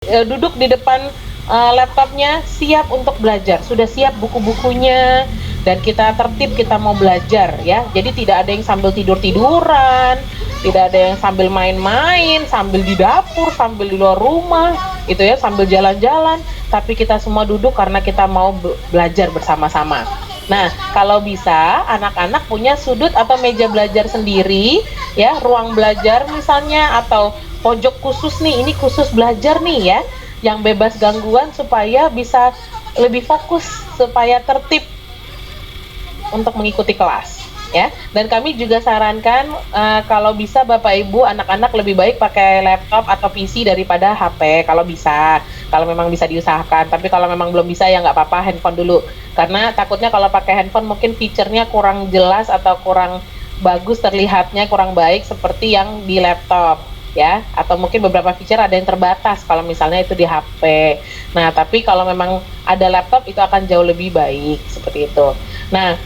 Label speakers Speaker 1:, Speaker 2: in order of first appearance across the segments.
Speaker 1: duduk di depan laptopnya, siap untuk belajar, sudah siap buku-bukunya, dan kita tertib, kita mau belajar ya. Jadi tidak ada yang sambil tidur-tiduran, tidak ada yang sambil main-main, sambil di dapur, sambil di luar rumah, gitu ya, sambil jalan-jalan, tapi kita semua duduk karena kita mau belajar bersama-sama. Nah, kalau bisa anak-anak punya sudut atau meja belajar sendiri, ya, ruang belajar misalnya, atau pojok khusus nih, ini khusus belajar nih ya, yang bebas gangguan supaya bisa lebih fokus, supaya tertib untuk mengikuti kelas ya. Dan kami juga sarankan kalau bisa Bapak Ibu anak-anak lebih baik pakai laptop atau PC daripada HP kalau bisa. Kalau memang bisa diusahakan, tapi kalau memang belum bisa ya nggak apa-apa, handphone dulu. Karena takutnya kalau pakai handphone mungkin fiturnya kurang jelas atau kurang bagus terlihatnya, kurang baik seperti yang di laptop ya, atau mungkin beberapa fitur ada yang terbatas kalau misalnya itu di HP. Nah, tapi kalau memang ada laptop itu akan jauh lebih baik seperti itu. Nah,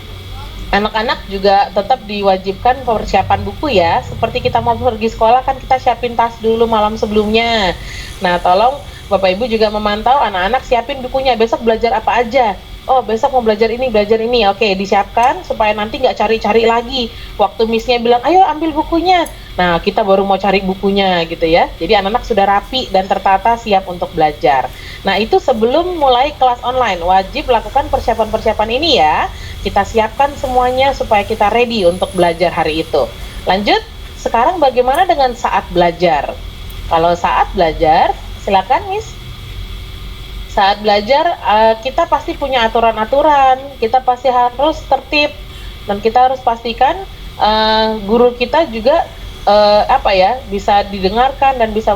Speaker 1: anak-anak juga tetap diwajibkan persiapan buku ya. Seperti kita mau pergi sekolah kan kita siapin tas dulu malam sebelumnya. Nah, tolong Bapak Ibu juga memantau anak-anak siapin bukunya. Besok belajar apa aja? Oh, besok mau belajar ini, belajar ini. Oke, disiapkan supaya nanti nggak cari-cari lagi. Waktu miss-nya bilang, ayo ambil bukunya. Nah, kita baru mau cari bukunya gitu ya. Jadi anak-anak sudah rapi dan tertata siap untuk belajar. Nah, itu sebelum mulai kelas online, wajib lakukan persiapan-persiapan ini ya. Kita siapkan semuanya supaya kita ready untuk belajar hari itu. Lanjut, sekarang bagaimana dengan saat belajar? Kalau saat belajar, silakan Miss. Saat belajar kita pasti punya aturan-aturan, kita pasti harus tertib, dan kita harus pastikan guru kita juga bisa didengarkan dan bisa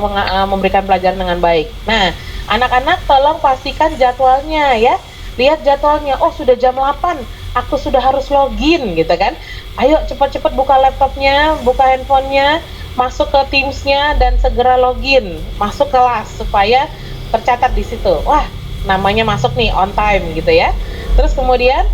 Speaker 1: memberikan pelajaran dengan baik. Nah, anak-anak tolong pastikan jadwalnya ya. Lihat jadwalnya, oh sudah jam 8, aku sudah harus login gitu kan. Ayo cepat-cepat buka laptopnya, buka handphonenya, masuk ke Teams-nya dan segera login, masuk kelas supaya tercatat di situ. Wah, namanya masuk nih on time gitu ya. Terus kemudian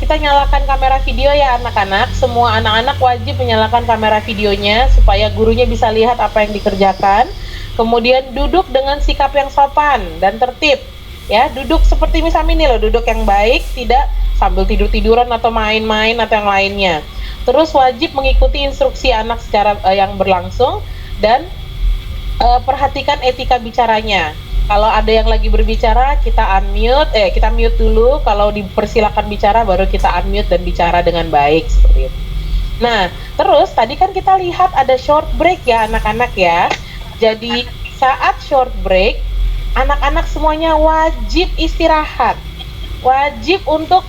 Speaker 1: kita nyalakan kamera video ya anak-anak. Semua anak-anak wajib menyalakan kamera videonya supaya gurunya bisa lihat apa yang dikerjakan. Kemudian duduk dengan sikap yang sopan dan tertib. Ya, duduk seperti misalnya ini loh, duduk yang baik, tidak sambil tidur-tiduran atau main-main atau yang lainnya. Terus wajib mengikuti instruksi anak secara yang berlangsung dan perhatikan etika bicaranya. Kalau ada yang lagi berbicara, kita kita mute dulu. Kalau dipersilakan bicara, baru kita unmute dan bicara dengan baik seperti itu. Nah, terus tadi kan kita lihat ada short break ya anak-anak ya. Jadi saat short break, anak-anak semuanya wajib istirahat. Wajib untuk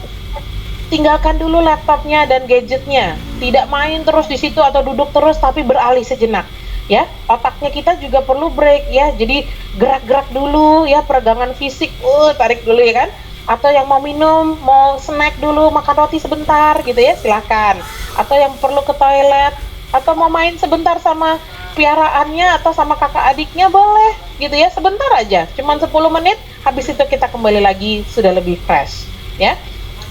Speaker 1: tinggalkan dulu laptopnya dan gadgetnya. Tidak main terus di situ atau duduk terus, tapi beralih sejenak. Ya, otaknya kita juga perlu break ya. Jadi gerak-gerak dulu ya, peregangan fisik, tarik dulu ya kan. Atau yang mau minum, mau snack dulu, makan roti sebentar gitu ya, silahkan. Atau yang perlu ke toilet, atau mau main sebentar sama piaraannya atau sama kakak adiknya boleh gitu ya, sebentar aja, cuman 10 menit, habis itu kita kembali lagi sudah lebih fresh ya,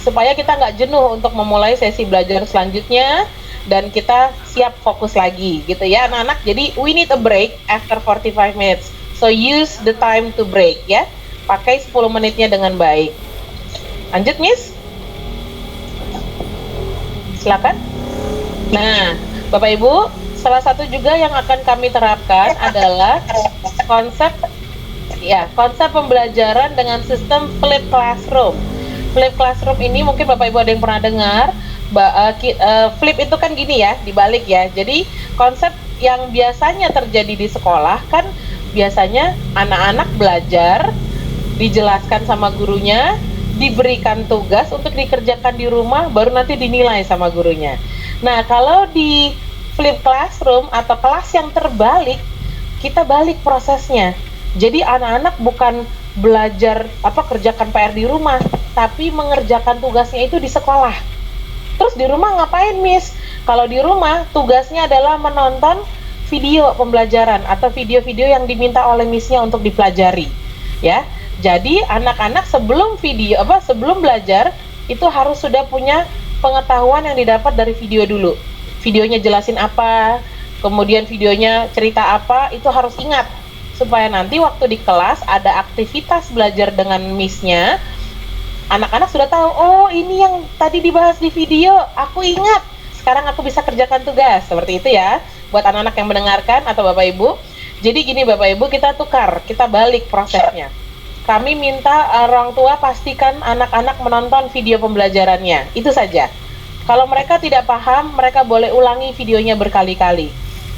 Speaker 1: supaya kita nggak jenuh untuk memulai sesi belajar selanjutnya dan kita siap fokus lagi gitu ya anak-anak. Jadi we need a break after 45 minutes, so use the time to break ya, pakai 10 menitnya dengan baik. Lanjut Miss, silakan. Nah Bapak Ibu, salah satu juga yang akan kami terapkan adalah konsep pembelajaran dengan sistem flip classroom. Flip classroom ini mungkin Bapak Ibu ada yang pernah dengar. Flip itu kan gini ya, dibalik ya. Jadi konsep yang biasanya terjadi di sekolah kan biasanya anak-anak belajar, dijelaskan sama gurunya, diberikan tugas untuk dikerjakan di rumah, baru nanti dinilai sama gurunya. Nah, kalau di flip classroom atau kelas yang terbalik, kita balik prosesnya. Jadi anak-anak bukan belajar kerjakan PR di rumah, tapi mengerjakan tugasnya itu di sekolah. Terus di rumah ngapain Miss? Kalau di rumah tugasnya adalah menonton video pembelajaran atau video-video yang diminta oleh Miss-nya untuk dipelajari. Ya. Jadi anak-anak sebelum belajar itu harus sudah punya pengetahuan yang didapat dari video dulu. Videonya jelasin apa, kemudian videonya cerita apa, itu harus ingat supaya nanti waktu di kelas ada aktivitas belajar dengan miss-nya, anak-anak sudah tahu, oh ini yang tadi dibahas di video, aku ingat, sekarang aku bisa kerjakan tugas, seperti itu ya, buat anak-anak yang mendengarkan atau Bapak Ibu. Jadi gini Bapak Ibu, kita tukar, kita balik prosesnya. Kami minta orang tua pastikan anak-anak menonton video pembelajarannya, itu saja. Kalau mereka tidak paham, mereka boleh ulangi videonya berkali-kali.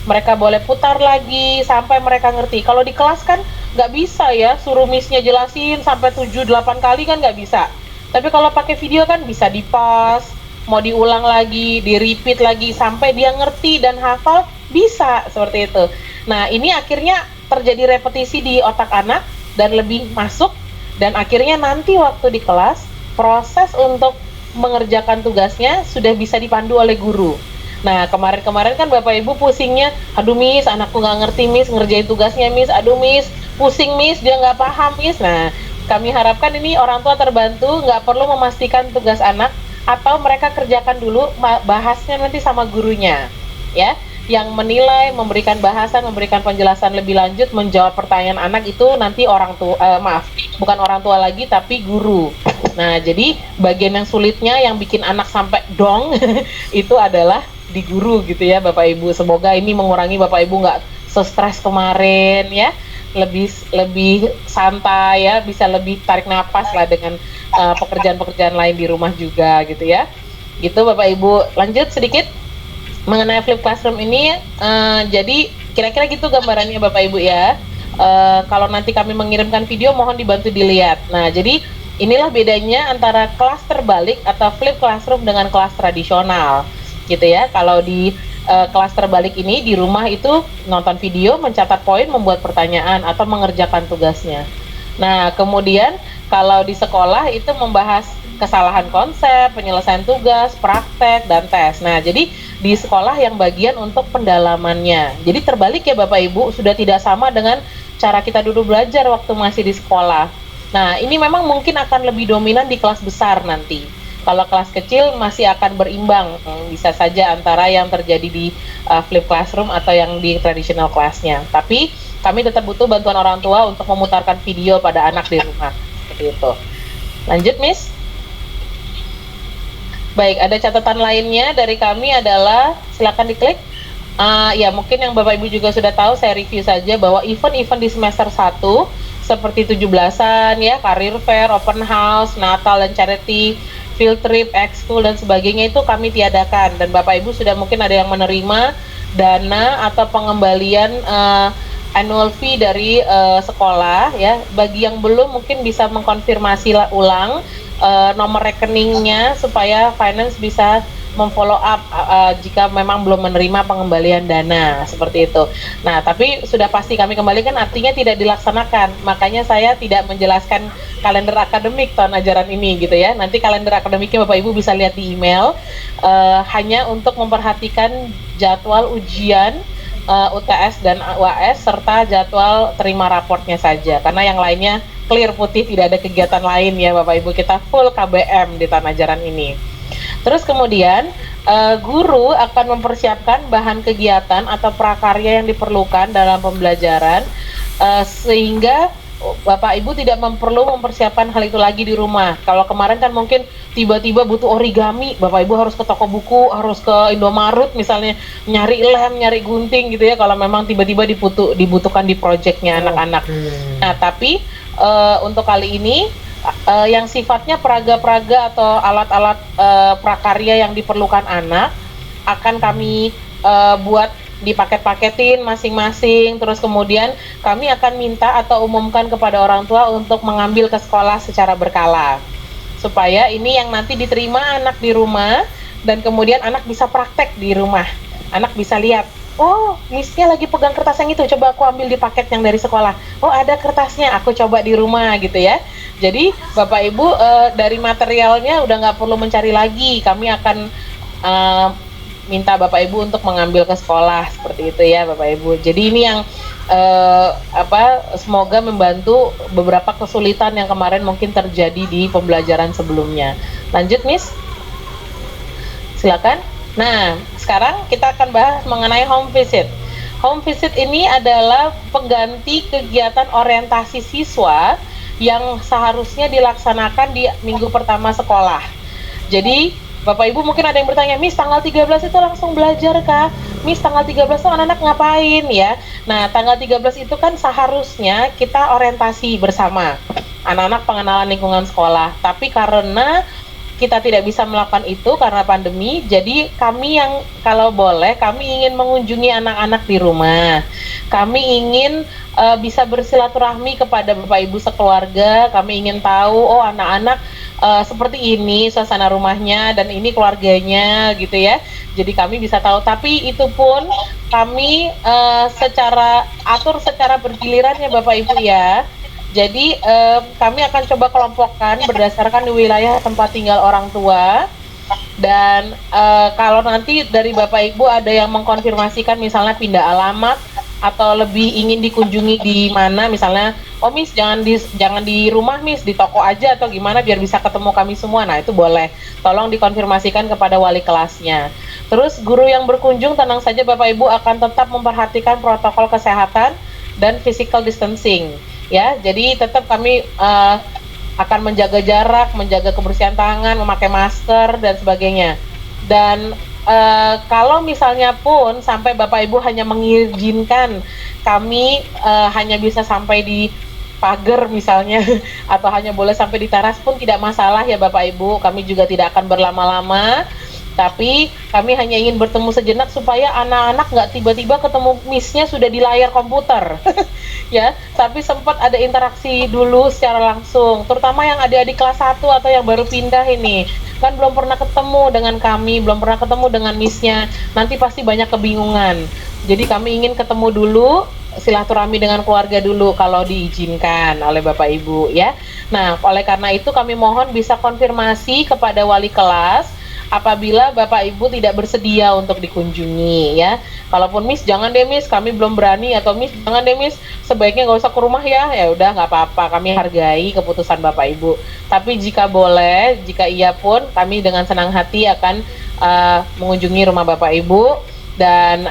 Speaker 1: Mereka boleh putar lagi sampai mereka ngerti. Kalau di kelas kan nggak bisa ya, suruh miss-nya jelasin sampai 7-8 kali kan nggak bisa. Tapi kalau pakai video kan bisa di-pause, mau diulang lagi, di-repeat lagi sampai dia ngerti dan hafal, bisa seperti itu. Nah, ini akhirnya terjadi repetisi di otak anak dan lebih masuk, dan akhirnya nanti waktu di kelas, proses untuk mengerjakan tugasnya sudah bisa dipandu oleh guru. Nah, kemarin-kemarin kan Bapak Ibu pusingnya, aduh miss, anakku nggak ngerti miss, ngerjain tugasnya miss, aduh miss, pusing miss, dia nggak paham miss. Nah, kami harapkan ini orang tua terbantu, nggak perlu memastikan tugas anak, atau mereka kerjakan dulu, bahasnya nanti sama gurunya, ya. Yang menilai, memberikan bahasan, memberikan penjelasan lebih lanjut, menjawab pertanyaan anak itu nanti orang tua, bukan orang tua lagi, tapi guru. Nah, jadi bagian yang sulitnya, yang bikin anak sampai dong, itu adalah di guru gitu ya Bapak Ibu. Semoga ini mengurangi Bapak Ibu nggak stres kemarin ya, lebih santai ya, bisa lebih tarik napas lah dengan pekerjaan-pekerjaan lain di rumah juga gitu ya. Gitu Bapak Ibu. Lanjut sedikit mengenai Flip Classroom ini, jadi kira-kira gitu gambarannya Bapak Ibu ya. Kalau nanti kami mengirimkan video, mohon dibantu dilihat. Nah, jadi inilah bedanya antara kelas terbalik atau Flip Classroom dengan kelas tradisional gitu ya. Kalau di kelas terbalik ini di rumah itu nonton video, mencatat poin, membuat pertanyaan atau mengerjakan tugasnya. Nah, kemudian kalau di sekolah itu membahas kesalahan konsep, penyelesaian tugas, praktek, dan tes. Nah, jadi di sekolah yang bagian untuk pendalamannya. Jadi terbalik ya Bapak Ibu, sudah tidak sama dengan cara kita dulu belajar waktu masih di sekolah. Nah, ini memang mungkin akan lebih dominan di kelas besar nanti. Kalau kelas kecil masih akan berimbang, bisa saja antara yang terjadi di Flip Classroom atau yang di traditional classnya. Tapi kami tetap butuh bantuan orang tua untuk memutarkan video pada anak di rumah. Seperti itu. Lanjut, Miss. Baik, ada catatan lainnya dari kami adalah, silakan diklik. Ya, mungkin yang Bapak Ibu juga sudah tahu, saya review saja bahwa event-event di semester 1 seperti 17-an ya, career fair, open house, Natal dan charity, field trip, ekskul dan sebagainya itu kami tiadakan, dan Bapak Ibu sudah mungkin ada yang menerima dana atau pengembalian annual fee dari sekolah ya. Bagi yang belum mungkin bisa mengkonfirmasi ulang nomor rekeningnya supaya finance bisa memfollow up jika memang belum menerima pengembalian dana, seperti itu. Nah, tapi sudah pasti kami kembalikan artinya tidak dilaksanakan. Makanya saya tidak menjelaskan kalender akademik tahun ajaran ini gitu ya. Nanti kalender akademiknya Bapak Ibu bisa lihat di email. Hanya untuk memperhatikan jadwal ujian UTS dan UAS serta jadwal terima raportnya saja. Karena yang lainnya clear putih, tidak ada kegiatan lain ya Bapak Ibu. Kita full KBM di tahun ajaran ini. Terus kemudian guru akan mempersiapkan bahan kegiatan atau prakarya yang diperlukan dalam pembelajaran sehingga Bapak Ibu tidak perlu mempersiapkan hal itu lagi di rumah. Kalau kemarin kan mungkin tiba-tiba butuh origami, Bapak Ibu harus ke toko buku, harus ke Indomaret misalnya, nyari lem, nyari gunting gitu ya, kalau memang tiba-tiba dibutuhkan di proyeknya anak-anak. Nah, tapi untuk kali ini yang sifatnya praga-praga atau alat-alat prakarya yang diperlukan anak akan kami buat dipaket-paketin masing-masing, terus kemudian kami akan minta atau umumkan kepada orang tua untuk mengambil ke sekolah secara berkala supaya ini yang nanti diterima anak di rumah dan kemudian anak bisa praktek di rumah. Anak bisa lihat, oh missnya lagi pegang kertas yang itu, coba aku ambil di paket yang dari sekolah, oh ada kertasnya, aku coba di rumah gitu ya. Jadi Bapak Ibu dari materialnya udah nggak perlu mencari lagi, kami akan minta Bapak Ibu untuk mengambil ke sekolah, seperti itu ya Bapak Ibu. Jadi ini yang semoga membantu beberapa kesulitan yang kemarin mungkin terjadi di pembelajaran sebelumnya. Lanjut Miss, silakan. Nah, sekarang kita akan bahas mengenai home visit. Home visit ini adalah pengganti kegiatan orientasi siswa yang seharusnya dilaksanakan di minggu pertama sekolah. Jadi Bapak Ibu mungkin ada yang bertanya, Miss tanggal 13 itu langsung belajar kah? Miss tanggal 13 itu anak-anak ngapain ya? Nah tanggal 13 itu kan seharusnya kita orientasi bersama anak-anak pengenalan lingkungan sekolah. Tapi karena kita tidak bisa melakukan itu karena pandemi, jadi kami yang kalau boleh kami ingin mengunjungi anak-anak di rumah. Kami ingin bisa bersilaturahmi kepada Bapak Ibu sekeluarga. Kami ingin tahu oh anak-anak seperti ini suasana rumahnya dan ini keluarganya gitu ya. Jadi kami bisa tahu, tapi itu pun kami atur secara bergiliran ya Bapak Ibu ya. Jadi kami akan coba kelompokkan berdasarkan wilayah tempat tinggal orang tua. Dan kalau nanti dari Bapak Ibu ada yang mengkonfirmasikan misalnya pindah alamat atau lebih ingin dikunjungi di mana, misalnya oh Miss jangan di rumah Miss, di toko aja atau gimana biar bisa ketemu kami semua. Nah itu boleh, tolong dikonfirmasikan kepada wali kelasnya. Terus guru yang berkunjung tenang saja Bapak Ibu akan tetap memperhatikan protokol kesehatan dan physical distancing. Ya, jadi tetap kami akan menjaga jarak, menjaga kebersihan tangan, memakai masker dan sebagainya. Dan kalau misalnya pun sampai Bapak Ibu hanya mengizinkan kami hanya bisa sampai di pagar misalnya atau hanya boleh sampai di teras pun tidak masalah ya Bapak Ibu. Kami juga tidak akan berlama-lama. Tapi kami hanya ingin bertemu sejenak supaya anak-anak nggak tiba-tiba ketemu Miss-nya sudah di layar komputer. Ya, tapi sempat ada interaksi dulu secara langsung, terutama yang adik-adik kelas 1 atau yang baru pindah ini kan belum pernah ketemu dengan kami, belum pernah ketemu dengan Miss-nya, nanti pasti banyak kebingungan. Jadi kami ingin ketemu dulu, silaturahmi dengan keluarga dulu kalau diizinkan oleh Bapak Ibu ya. Nah, oleh karena itu kami mohon bisa konfirmasi kepada wali kelas apabila Bapak Ibu tidak bersedia untuk dikunjungi ya. Kalaupun Miss jangan deh Miss, kami belum berani, atau Miss jangan deh Miss, sebaiknya nggak usah ke rumah ya. Ya udah nggak apa-apa, kami hargai keputusan Bapak Ibu. Tapi jika boleh, jika iya pun kami dengan senang hati akan mengunjungi rumah Bapak Ibu. Dan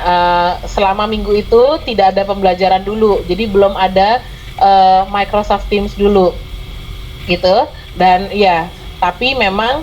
Speaker 1: selama minggu itu tidak ada pembelajaran dulu, jadi belum ada Microsoft Teams dulu gitu. Dan ya, tapi memang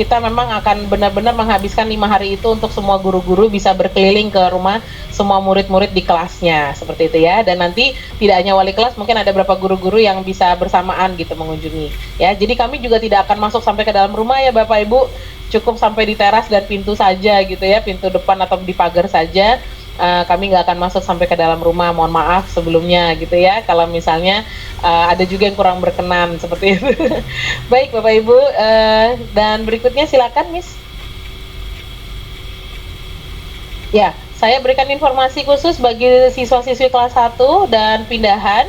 Speaker 1: kita memang akan benar-benar menghabiskan 5 hari itu untuk semua guru-guru bisa berkeliling ke rumah semua murid-murid di kelasnya, seperti itu ya. Dan nanti tidak hanya wali kelas, mungkin ada beberapa guru-guru yang bisa bersamaan gitu mengunjungi ya. Jadi kami juga tidak akan masuk sampai ke dalam rumah ya Bapak Ibu, cukup sampai di teras dan pintu saja gitu ya, pintu depan atau di pagar saja. Kami nggak akan masuk sampai ke dalam rumah, mohon maaf sebelumnya gitu ya kalau misalnya ada juga yang kurang berkenan seperti itu. Baik Bapak Ibu, dan berikutnya silakan Miss. Ya, saya berikan informasi khusus bagi siswa-siswi kelas 1 dan pindahan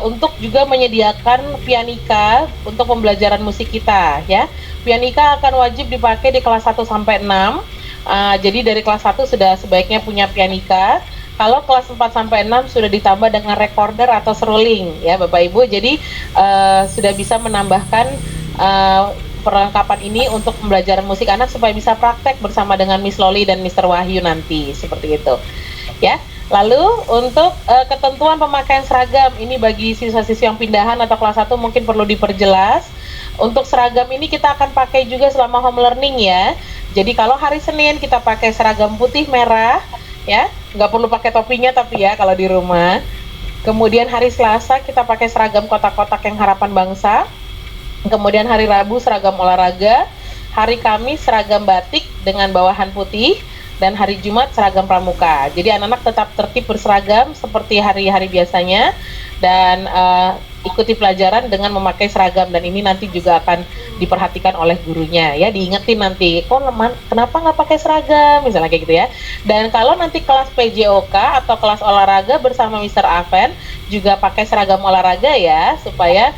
Speaker 1: untuk juga menyediakan pianika untuk pembelajaran musik kita ya. Pianika akan wajib dipakai di kelas 1 sampai 6. Jadi dari kelas 1 sudah sebaiknya punya pianika. Kalau kelas 4 sampai 6 sudah ditambah dengan recorder atau seruling ya Bapak Ibu. Jadi sudah bisa menambahkan perlengkapan ini untuk pembelajaran musik anak supaya bisa praktek bersama dengan Miss Loli dan Mr. Wahyu nanti, seperti itu ya. Lalu untuk ketentuan pemakaian seragam ini bagi siswa-siswi yang pindahan atau kelas 1 mungkin perlu diperjelas. Untuk seragam ini kita akan pakai juga selama home learning ya. Jadi kalau hari Senin kita pakai seragam putih merah ya, nggak perlu pakai topinya tapi ya kalau di rumah. Kemudian hari Selasa kita pakai seragam kotak-kotak yang harapan bangsa. Kemudian hari Rabu seragam olahraga. Hari Kamis seragam batik dengan bawahan putih. Dan hari Jumat seragam pramuka. Jadi anak-anak tetap tertib berseragam seperti hari-hari biasanya. Dan ikuti pelajaran dengan memakai seragam, dan ini nanti juga akan diperhatikan oleh gurunya ya, diingetin nanti kok kenapa nggak pakai seragam misalnya kayak gitu ya. Dan kalau nanti kelas PJOK atau kelas olahraga bersama Mr. Aven juga pakai seragam olahraga ya, supaya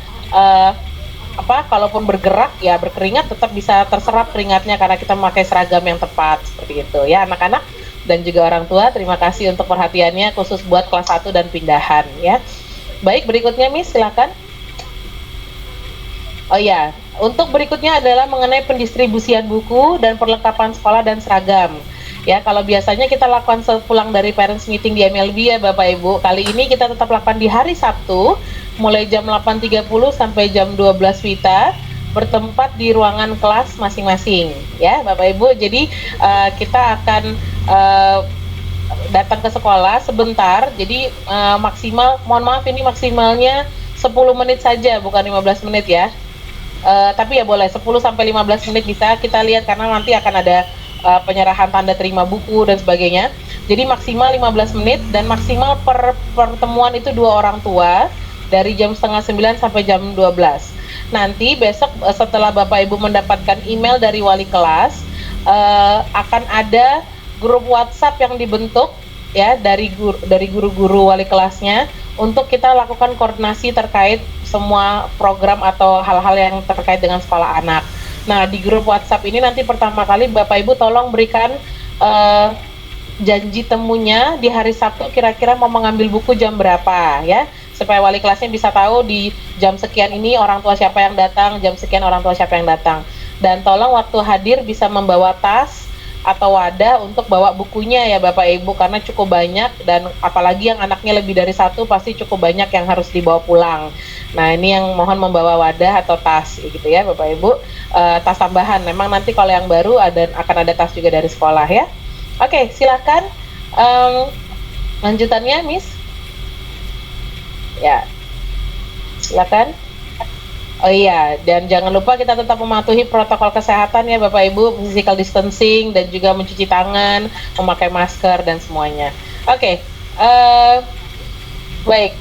Speaker 1: kalaupun bergerak ya berkeringat tetap bisa terserap keringatnya karena kita memakai seragam yang tepat, seperti itu ya anak-anak dan juga orang tua. Terima kasih untuk perhatiannya khusus buat kelas 1 dan pindahan ya. Baik, berikutnya Miss, silakan. Oh ya, untuk berikutnya adalah mengenai pendistribusian buku dan perlengkapan sekolah dan seragam. Ya, kalau biasanya kita lakukan sepulang dari parents meeting di MLB ya Bapak Ibu, kali ini kita tetap lakukan di hari Sabtu, mulai jam 8.30 sampai jam 12 WITA, bertempat di ruangan kelas masing-masing, ya Bapak Ibu. Jadi kita akan datang ke sekolah sebentar, jadi maksimal, mohon maaf ini maksimalnya 10 menit saja, bukan 15 menit ya. Tapi ya boleh 10 sampai 15 menit bisa kita lihat, karena nanti akan ada penyerahan tanda terima buku dan sebagainya. Jadi maksimal 15 menit dan maksimal per pertemuan itu 2 orang tua dari jam setengah 9 sampai jam 12. Nanti besok setelah Bapak Ibu mendapatkan email dari wali kelas, akan ada grup WhatsApp yang dibentuk ya dari guru-guru wali kelasnya untuk kita lakukan koordinasi terkait semua program atau hal-hal yang terkait dengan sekolah anak. Nah, di grup WhatsApp ini nanti pertama kali Bapak Ibu tolong berikan janji temunya di hari Sabtu, kira-kira mau mengambil buku jam berapa ya, supaya wali kelasnya bisa tahu di jam sekian ini orang tua siapa yang datang, jam sekian orang tua siapa yang datang. Dan tolong waktu hadir bisa membawa tas atau wadah untuk bawa bukunya ya Bapak Ibu, karena cukup banyak, dan apalagi yang anaknya lebih dari satu pasti cukup banyak yang harus dibawa pulang. Nah, ini yang mohon membawa wadah atau tas gitu ya Bapak Ibu, tas tambahan. Memang nanti kalau yang baru akan ada tas juga dari sekolah ya. Oke, silakan lanjutannya Miss. Ya, silakan. Oh iya, dan jangan lupa kita tetap mematuhi protokol kesehatan ya Bapak Ibu, physical distancing dan juga mencuci tangan, memakai masker dan semuanya. Oke, baik.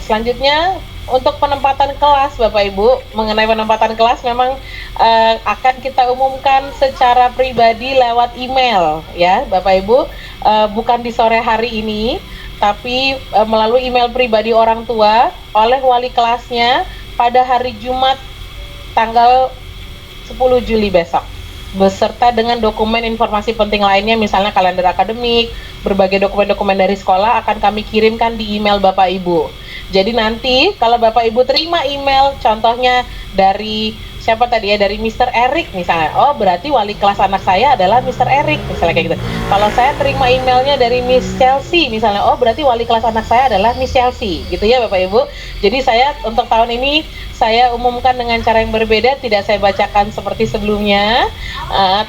Speaker 1: Selanjutnya untuk penempatan kelas Bapak Ibu, mengenai penempatan kelas memang akan kita umumkan secara pribadi lewat email ya Bapak Ibu, bukan di sore hari ini, tapi melalui email pribadi orang tua oleh wali kelasnya pada hari Jumat tanggal 10 Juli besok, beserta dengan dokumen informasi penting lainnya, misalnya kalender akademik, berbagai dokumen-dokumen dari sekolah akan kami kirimkan di email Bapak Ibu. Jadi nanti kalau Bapak Ibu terima email, contohnya dari siapa tadi ya, dari Mr. Eric misalnya, oh berarti wali kelas anak saya adalah Mr. Eric misalnya, kayak gitu. Kalau saya terima emailnya dari Miss Chelsea misalnya, oh berarti wali kelas anak saya adalah Miss Chelsea gitu ya Bapak Ibu. Jadi saya untuk tahun ini saya umumkan dengan cara yang berbeda, tidak saya bacakan seperti sebelumnya,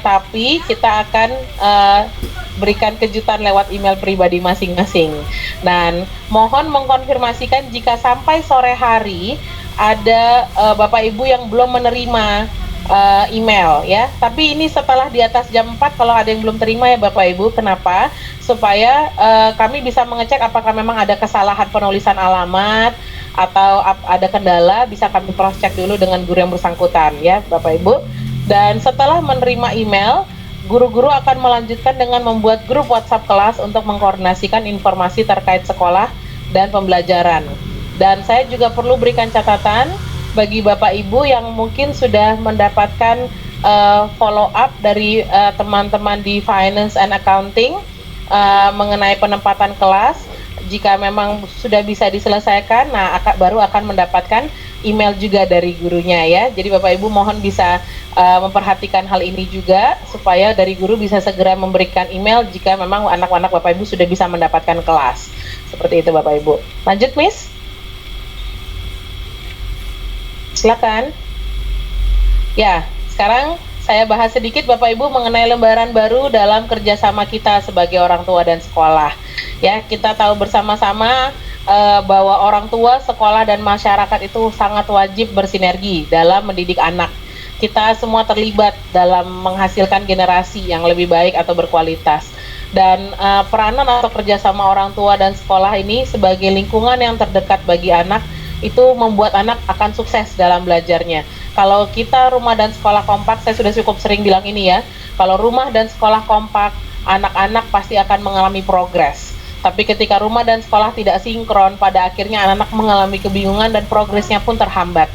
Speaker 1: tapi kita akan berikan kejutan lewat email pribadi masing-masing. Dan mohon mengkonfirmasikan jika sampai sore hari ada Bapak Ibu yang belum menerima email ya. Tapi ini setelah di atas jam 4 kalau ada yang belum terima ya Bapak Ibu. Kenapa? Supaya kami bisa mengecek apakah memang ada kesalahan penulisan alamat atau ada kendala, bisa kami cross check dulu dengan guru yang bersangkutan ya Bapak Ibu. Dan setelah menerima email, guru-guru akan melanjutkan dengan membuat grup WhatsApp kelas untuk mengkoordinasikan informasi terkait sekolah dan pembelajaran. Dan saya juga perlu berikan catatan bagi Bapak Ibu yang mungkin sudah mendapatkan follow up dari teman-teman di Finance and Accounting mengenai penempatan kelas. Jika memang sudah bisa diselesaikan, nah baru akan mendapatkan email juga dari gurunya ya. Jadi Bapak Ibu mohon bisa memperhatikan hal ini juga, supaya dari guru bisa segera memberikan email jika memang anak-anak Bapak Ibu sudah bisa mendapatkan kelas. Seperti itu Bapak Ibu. Lanjut Miss. Silakan. Ya, sekarang saya bahas sedikit Bapak Ibu mengenai lembaran baru dalam kerjasama kita sebagai orang tua dan sekolah. Ya, kita tahu bersama-sama bahwa orang tua, sekolah, dan masyarakat itu sangat wajib bersinergi dalam mendidik anak. Kita semua terlibat dalam menghasilkan generasi yang lebih baik atau berkualitas. Dan peranan atau kerjasama orang tua dan sekolah ini sebagai lingkungan yang terdekat bagi anak, itu membuat anak akan sukses dalam belajarnya. Kalau kita rumah dan sekolah kompak, saya sudah cukup sering bilang ini ya, kalau rumah dan sekolah kompak, anak-anak pasti akan mengalami progres. Tapi ketika rumah dan sekolah tidak sinkron, pada akhirnya anak-anak mengalami kebingungan dan progresnya pun terhambat.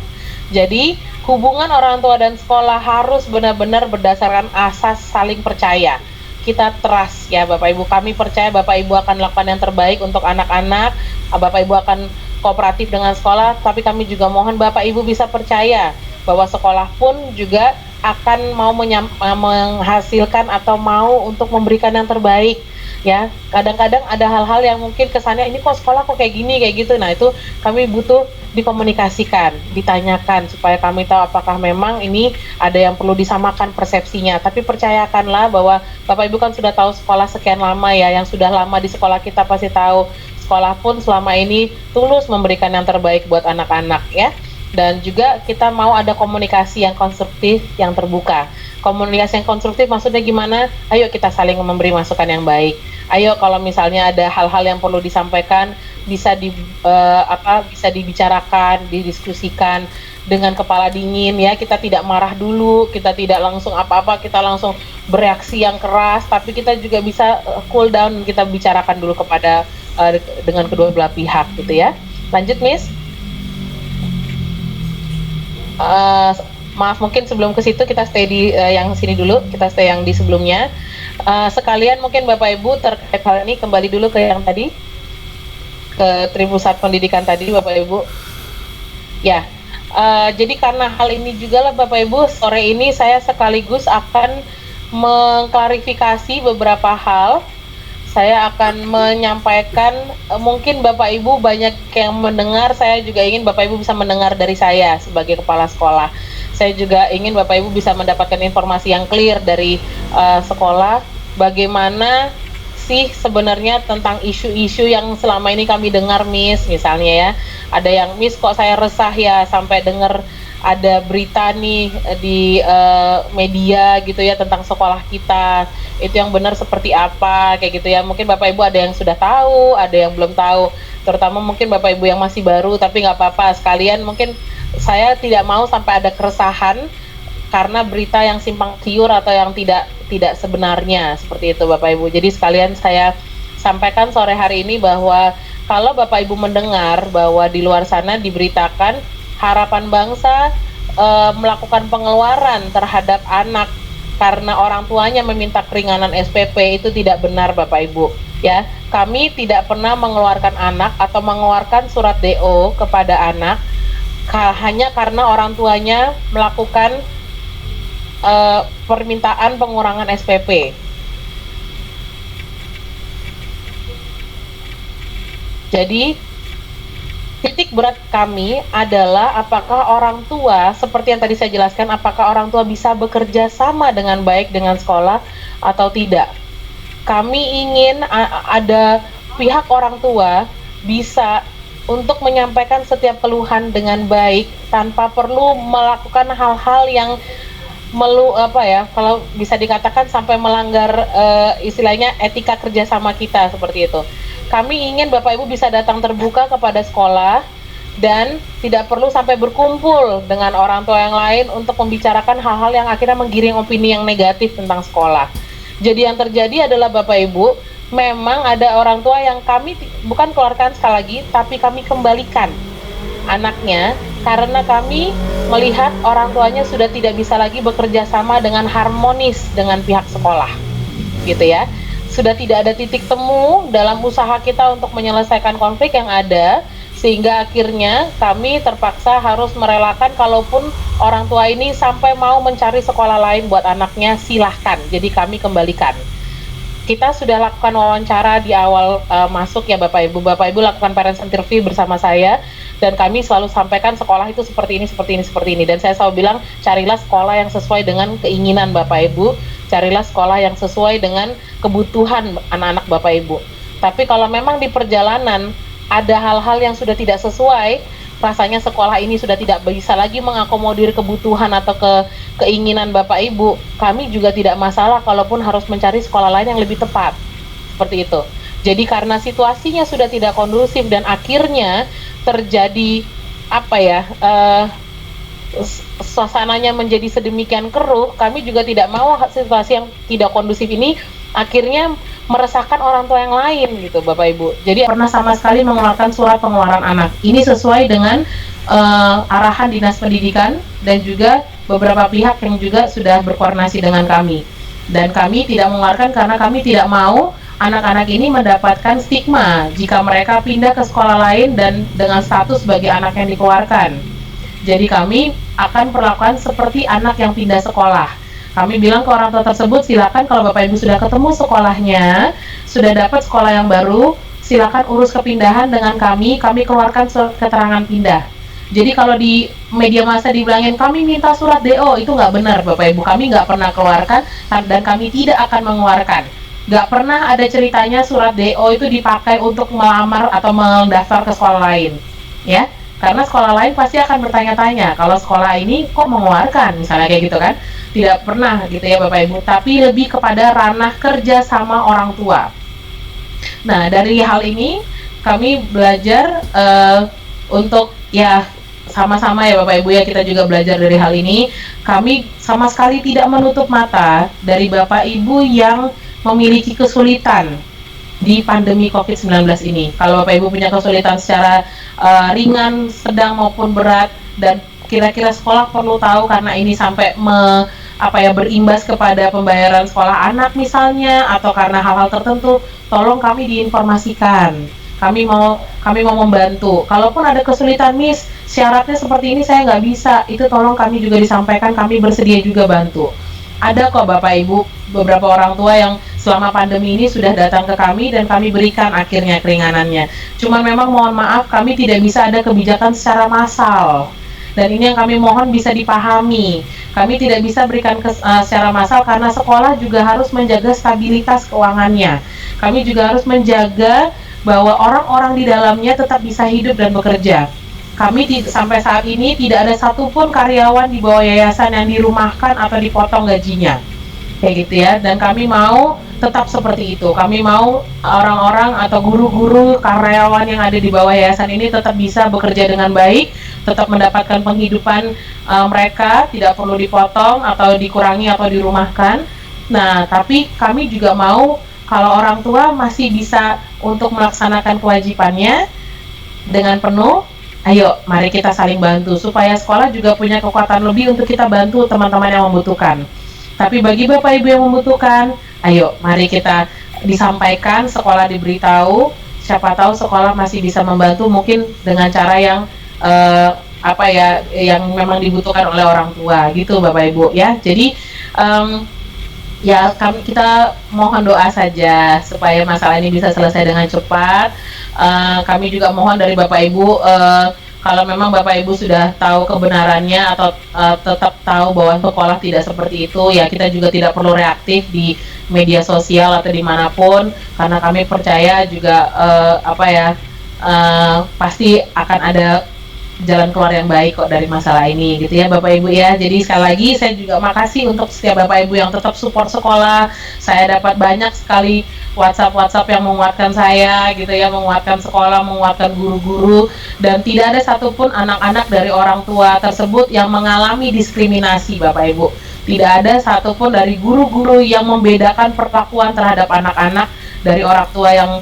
Speaker 1: Jadi hubungan orang tua dan sekolah harus benar-benar berdasarkan asas saling percaya. Kita trust ya Bapak Ibu, kami percaya Bapak Ibu akan melakukan yang terbaik untuk anak-anak, Bapak Ibu akan kooperatif dengan sekolah, tapi kami juga mohon Bapak Ibu bisa percaya bahwa sekolah pun juga akan mau menghasilkan atau mau untuk memberikan yang terbaik, ya. Kadang-kadang ada hal-hal yang mungkin kesannya ini kok sekolah kok kayak gini kayak gitu. Nah, itu kami butuh dikomunikasikan, ditanyakan supaya kami tahu apakah memang ini ada yang perlu disamakan persepsinya. Tapi percayakanlah bahwa Bapak Ibu kan sudah tahu sekolah sekian lama ya, yang sudah lama di sekolah kita pasti tahu sekolah pun selama ini tulus memberikan yang terbaik buat anak-anak ya. Dan juga kita mau ada komunikasi yang konstruktif, yang terbuka. Komunikasi yang konstruktif maksudnya gimana? Ayo kita saling memberi masukan yang baik. Ayo kalau misalnya ada hal-hal yang perlu disampaikan, bisa dibicarakan, didiskusikan dengan kepala dingin ya. Kita tidak marah dulu, kita tidak langsung apa-apa, kita langsung bereaksi yang keras, tapi kita juga bisa cool down, kita bicarakan dulu kepada dengan kedua belah pihak gitu ya. Lanjut, Miss. Maaf, mungkin sebelum ke situ kita stay di yang sini dulu, kita stay yang di sebelumnya. Sekalian mungkin Bapak Ibu terkait hal ini kembali dulu ke yang tadi, ke Tripusat Pendidikan tadi Bapak Ibu. Ya, jadi karena hal ini juga lah Bapak Ibu, sore ini saya sekaligus akan mengklarifikasi beberapa hal. Saya akan menyampaikan, mungkin Bapak Ibu banyak yang mendengar, saya juga ingin Bapak Ibu bisa mendengar dari saya sebagai kepala sekolah. Saya juga ingin Bapak Ibu bisa mendapatkan informasi yang clear dari sekolah, bagaimana sih sebenarnya tentang isu-isu yang selama ini kami dengar, Miss, misalnya ya. Ada yang, Miss kok saya resah ya sampai dengar ada berita nih di media gitu ya tentang sekolah kita, itu yang benar seperti apa kayak gitu ya. Mungkin Bapak Ibu ada yang sudah tahu, ada yang belum tahu, terutama mungkin Bapak Ibu yang masih baru, tapi nggak apa-apa, sekalian mungkin saya tidak mau sampai ada keresahan karena berita yang simpang siur atau yang tidak sebenarnya seperti itu Bapak Ibu. Jadi sekalian saya sampaikan sore hari ini bahwa kalau Bapak Ibu mendengar bahwa di luar sana diberitakan Harapan Bangsa melakukan pengeluaran terhadap anak karena orang tuanya meminta keringanan SPP, itu tidak benar Bapak Ibu ya. Kami tidak pernah mengeluarkan anak atau mengeluarkan surat DO kepada anak hanya karena orang tuanya melakukan permintaan pengurangan SPP. Jadi titik berat kami adalah apakah orang tua, seperti yang tadi saya jelaskan, apakah orang tua bisa bekerja sama dengan baik dengan sekolah atau tidak. Kami ingin ada pihak orang tua bisa untuk menyampaikan setiap keluhan dengan baik tanpa perlu melakukan hal-hal yang kalau bisa dikatakan sampai melanggar istilahnya etika kerjasama kita seperti itu. Kami ingin Bapak Ibu bisa datang terbuka kepada sekolah dan tidak perlu sampai berkumpul dengan orang tua yang lain untuk membicarakan hal-hal yang akhirnya menggiring opini yang negatif tentang sekolah. Jadi yang terjadi adalah Bapak Ibu, memang ada orang tua yang kami bukan keluarkan sekali lagi, tapi kami kembalikan anaknya karena kami melihat orang tuanya sudah tidak bisa lagi bekerja sama dengan harmonis dengan pihak sekolah, gitu ya. Sudah tidak ada titik temu dalam usaha kita untuk menyelesaikan konflik yang ada, sehingga akhirnya kami terpaksa harus merelakan kalaupun orang tua ini sampai mau mencari sekolah lain buat anaknya, silahkan, jadi kami kembalikan. Kita sudah lakukan wawancara di awal masuk ya Bapak Ibu. Bapak Ibu lakukan parents interview bersama saya, dan kami selalu sampaikan sekolah itu seperti ini, seperti ini, seperti ini. Dan saya selalu bilang, carilah sekolah yang sesuai dengan keinginan Bapak Ibu, carilah sekolah yang sesuai dengan kebutuhan anak-anak Bapak Ibu. Tapi kalau memang di perjalanan ada hal-hal yang sudah tidak sesuai, rasanya sekolah ini sudah tidak bisa lagi mengakomodir kebutuhan atau keinginan Bapak Ibu, kami juga tidak masalah kalaupun harus mencari sekolah lain yang lebih tepat. Seperti itu. Jadi karena situasinya sudah tidak kondusif dan akhirnya terjadi suasananya menjadi sedemikian keruh, kami juga tidak mau situasi yang tidak kondusif ini akhirnya meresahkan orang tua yang lain gitu Bapak Ibu. Jadi pernah sama sekali mengeluarkan surat pengeluaran anak. Ini sesuai dengan arahan Dinas Pendidikan dan juga beberapa pihak yang juga sudah berkoordinasi dengan kami. Dan kami tidak mengeluarkan karena kami tidak mau anak-anak ini mendapatkan stigma jika mereka pindah ke sekolah lain dan dengan status sebagai anak yang dikeluarkan. Jadi kami akan perlakuan seperti anak yang pindah sekolah. Kami bilang ke orang tua tersebut, silakan kalau Bapak Ibu sudah ketemu sekolahnya, sudah dapat sekolah yang baru, silakan urus kepindahan dengan kami keluarkan surat keterangan pindah. Jadi kalau di media massa dibilangin kami minta surat DO, itu nggak benar Bapak Ibu, kami nggak pernah keluarkan dan kami tidak akan mengeluarkan. Nggak pernah ada ceritanya surat DO itu dipakai untuk melamar atau mendaftar ke sekolah lain, ya. Karena sekolah lain pasti akan bertanya-tanya, kalau sekolah ini kok mengeluarkan, misalnya kayak gitu kan. Tidak pernah gitu ya Bapak Ibu, tapi lebih kepada ranah kerja sama orang tua. Nah, dari hal ini kami belajar untuk ya sama-sama ya Bapak Ibu ya, kita juga belajar dari hal ini. Kami sama sekali tidak menutup mata dari Bapak Ibu yang memiliki kesulitan di pandemi COVID-19 ini. Kalau Bapak Ibu punya kesulitan secara ringan, sedang maupun berat, dan kira-kira sekolah perlu tahu karena ini sampai berimbas kepada pembayaran sekolah anak misalnya, atau karena hal-hal tertentu, tolong kami diinformasikan. Kami mau membantu. Kalaupun ada kesulitan, Miss, syaratnya seperti ini saya nggak bisa, itu tolong kami juga disampaikan, kami bersedia juga bantu. Ada kok Bapak Ibu, beberapa orang tua yang selama pandemi ini sudah datang ke kami dan kami berikan akhirnya keringanannya. Cuman memang mohon maaf, kami tidak bisa ada kebijakan secara massal. Dan ini yang kami mohon bisa dipahami. Kami tidak bisa berikan secara massal karena sekolah juga harus menjaga stabilitas keuangannya. Kami juga harus menjaga bahwa orang-orang di dalamnya tetap bisa hidup dan bekerja. Kami sampai saat ini tidak ada satupun karyawan di bawah yayasan yang dirumahkan atau dipotong gajinya, kayak gitu ya. Dan kami mau tetap seperti itu. Kami mau orang-orang atau guru-guru, karyawan yang ada di bawah yayasan ini tetap bisa bekerja dengan baik, tetap mendapatkan penghidupan mereka, tidak perlu dipotong atau dikurangi atau dirumahkan. Nah, tapi kami juga mau kalau orang tua masih bisa untuk melaksanakan kewajibannya dengan penuh. Ayo, mari kita saling bantu supaya sekolah juga punya kekuatan lebih untuk kita bantu teman-teman yang membutuhkan. Tapi bagi Bapak Ibu yang membutuhkan, ayo mari kita disampaikan, sekolah diberitahu, siapa tahu sekolah masih bisa membantu mungkin dengan cara yang yang memang dibutuhkan oleh orang tua gitu Bapak Ibu ya. Jadi kita mohon doa saja supaya masalah ini bisa selesai dengan cepat. Kami juga mohon dari Bapak Ibu, kalau memang Bapak Ibu sudah tahu kebenarannya atau tetap tahu bahwa sekolah tidak seperti itu, ya kita juga tidak perlu reaktif di media sosial atau dimanapun, karena kami percaya juga pasti akan ada jalan keluar yang baik kok dari masalah ini gitu ya Bapak Ibu ya. Jadi sekali lagi saya juga makasih untuk setiap Bapak Ibu yang tetap support sekolah. Saya dapat banyak sekali WhatsApp yang menguatkan saya gitu ya, menguatkan sekolah, menguatkan guru-guru, dan tidak ada satupun anak-anak dari orang tua tersebut yang mengalami diskriminasi Bapak Ibu. Tidak ada satupun dari guru-guru yang membedakan perlakuan terhadap anak-anak dari orang tua yang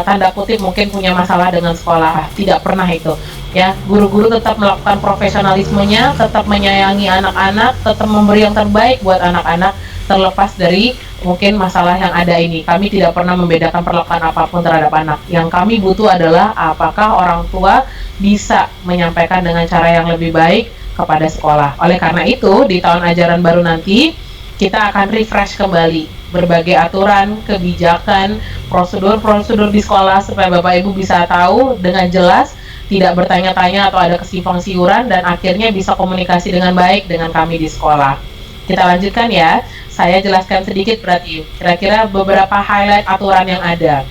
Speaker 1: tanda kutip mungkin punya masalah dengan sekolah. Tidak pernah itu. Ya, guru-guru tetap melakukan profesionalismenya, tetap menyayangi anak-anak, tetap memberi yang terbaik buat anak-anak terlepas dari mungkin masalah yang ada ini. Kami tidak pernah membedakan perlakuan apapun terhadap anak. Yang kami butuh adalah apakah orang tua bisa menyampaikan dengan cara yang lebih baik kepada sekolah. Oleh karena itu, di tahun ajaran baru nanti kita akan refresh kembali berbagai aturan, kebijakan, prosedur-prosedur di sekolah supaya Bapak Ibu bisa tahu dengan jelas, tidak bertanya-tanya atau ada kesimpang siuran, dan akhirnya bisa komunikasi dengan baik dengan kami di sekolah. Kita lanjutkan ya, saya jelaskan sedikit berarti kira-kira beberapa highlight aturan yang ada.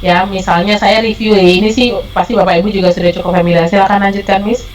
Speaker 1: Ya, misalnya saya review ini sih pasti Bapak Ibu juga sudah cukup familiar. Silakan lanjutkan, Miss.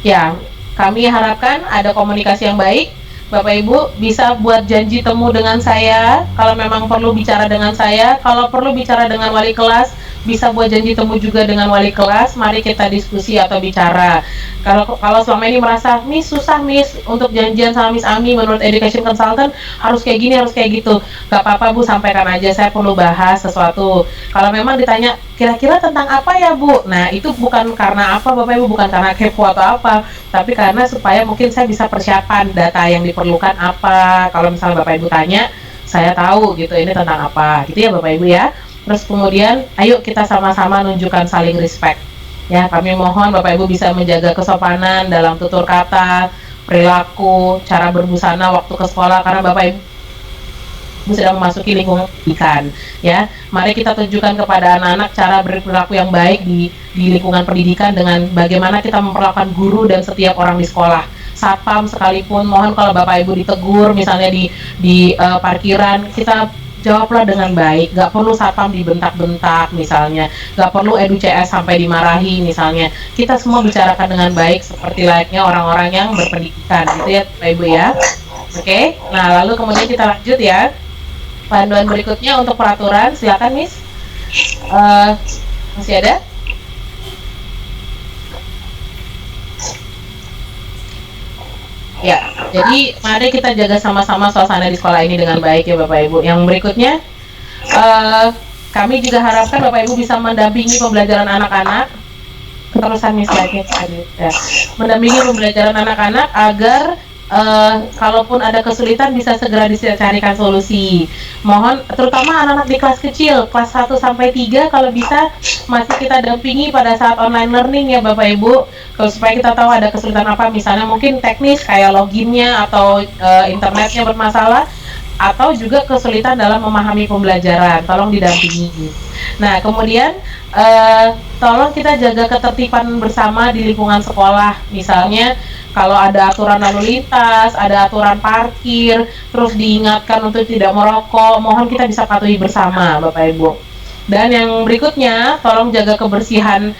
Speaker 1: Ya, kami harapkan ada komunikasi yang baik. Bapak Ibu bisa buat janji temu dengan saya kalau memang perlu bicara dengan saya, kalau perlu bicara dengan wali kelas, bisa buat janji temu juga dengan wali kelas. Mari kita diskusi atau bicara. Kalau selama ini merasa Miss susah Miss untuk janjian sama Miss Ami menurut education consultant harus kayak gini, harus kayak gitu, gak apa-apa Bu, sampaikan aja, saya perlu bahas sesuatu. Kalau memang ditanya kira-kira tentang apa ya Bu, nah itu bukan karena apa Bapak Ibu, bukan karena kepo atau apa, tapi karena supaya mungkin saya bisa persiapan data yang diperlukan apa. Kalau misalnya Bapak Ibu tanya, saya tahu gitu ini tentang apa gitu ya Bapak Ibu ya. Terus kemudian ayo kita sama-sama nunjukkan saling respect. Ya, kami mohon Bapak Ibu bisa menjaga kesopanan dalam tutur kata, perilaku, cara berbusana waktu ke sekolah, karena Bapak Ibu sedang memasuki lingkungan pendidikan, ya. Mari kita tunjukkan kepada anak-anak cara berperilaku yang baik di lingkungan pendidikan dengan bagaimana kita memperlakukan guru dan setiap orang di sekolah. Satpam sekalipun, mohon kalau Bapak Ibu ditegur misalnya di parkiran, kita jawablah dengan baik. Gak perlu satpam dibentak-bentak misalnya, gak perlu edu CS sampai dimarahi misalnya. Kita semua bicarakan dengan baik seperti layaknya orang-orang yang berpendidikan, gitu ya Bapak Ibu ya. Oke, nah lalu kemudian kita lanjut ya. Panduan berikutnya untuk peraturan, silakan Miss. Masih ada? Ya, jadi mari kita jaga sama-sama suasana di sekolah ini dengan baik ya Bapak Ibu. Yang berikutnya, kami juga harapkan Bapak Ibu bisa mendampingi pembelajaran anak-anak. Keterusan Miss slide-nya tadi. Ya. Mendampingi pembelajaran anak-anak agar kalaupun ada kesulitan bisa segera dicarikan solusi. Mohon terutama anak-anak di kelas kecil, kelas 1 sampai 3 kalau bisa masih kita dampingi pada saat online learning ya Bapak Ibu, supaya kita tahu ada kesulitan apa, misalnya mungkin teknis kayak loginnya atau internetnya bermasalah, atau juga kesulitan dalam memahami pembelajaran, tolong didampingi. Nah, kemudian tolong kita jaga ketertiban bersama di lingkungan sekolah. Misalnya kalau ada aturan lalu lintas, ada aturan parkir, terus diingatkan untuk tidak merokok, mohon kita bisa patuhi bersama Bapak Ibu. Dan yang berikutnya, tolong jaga kebersihan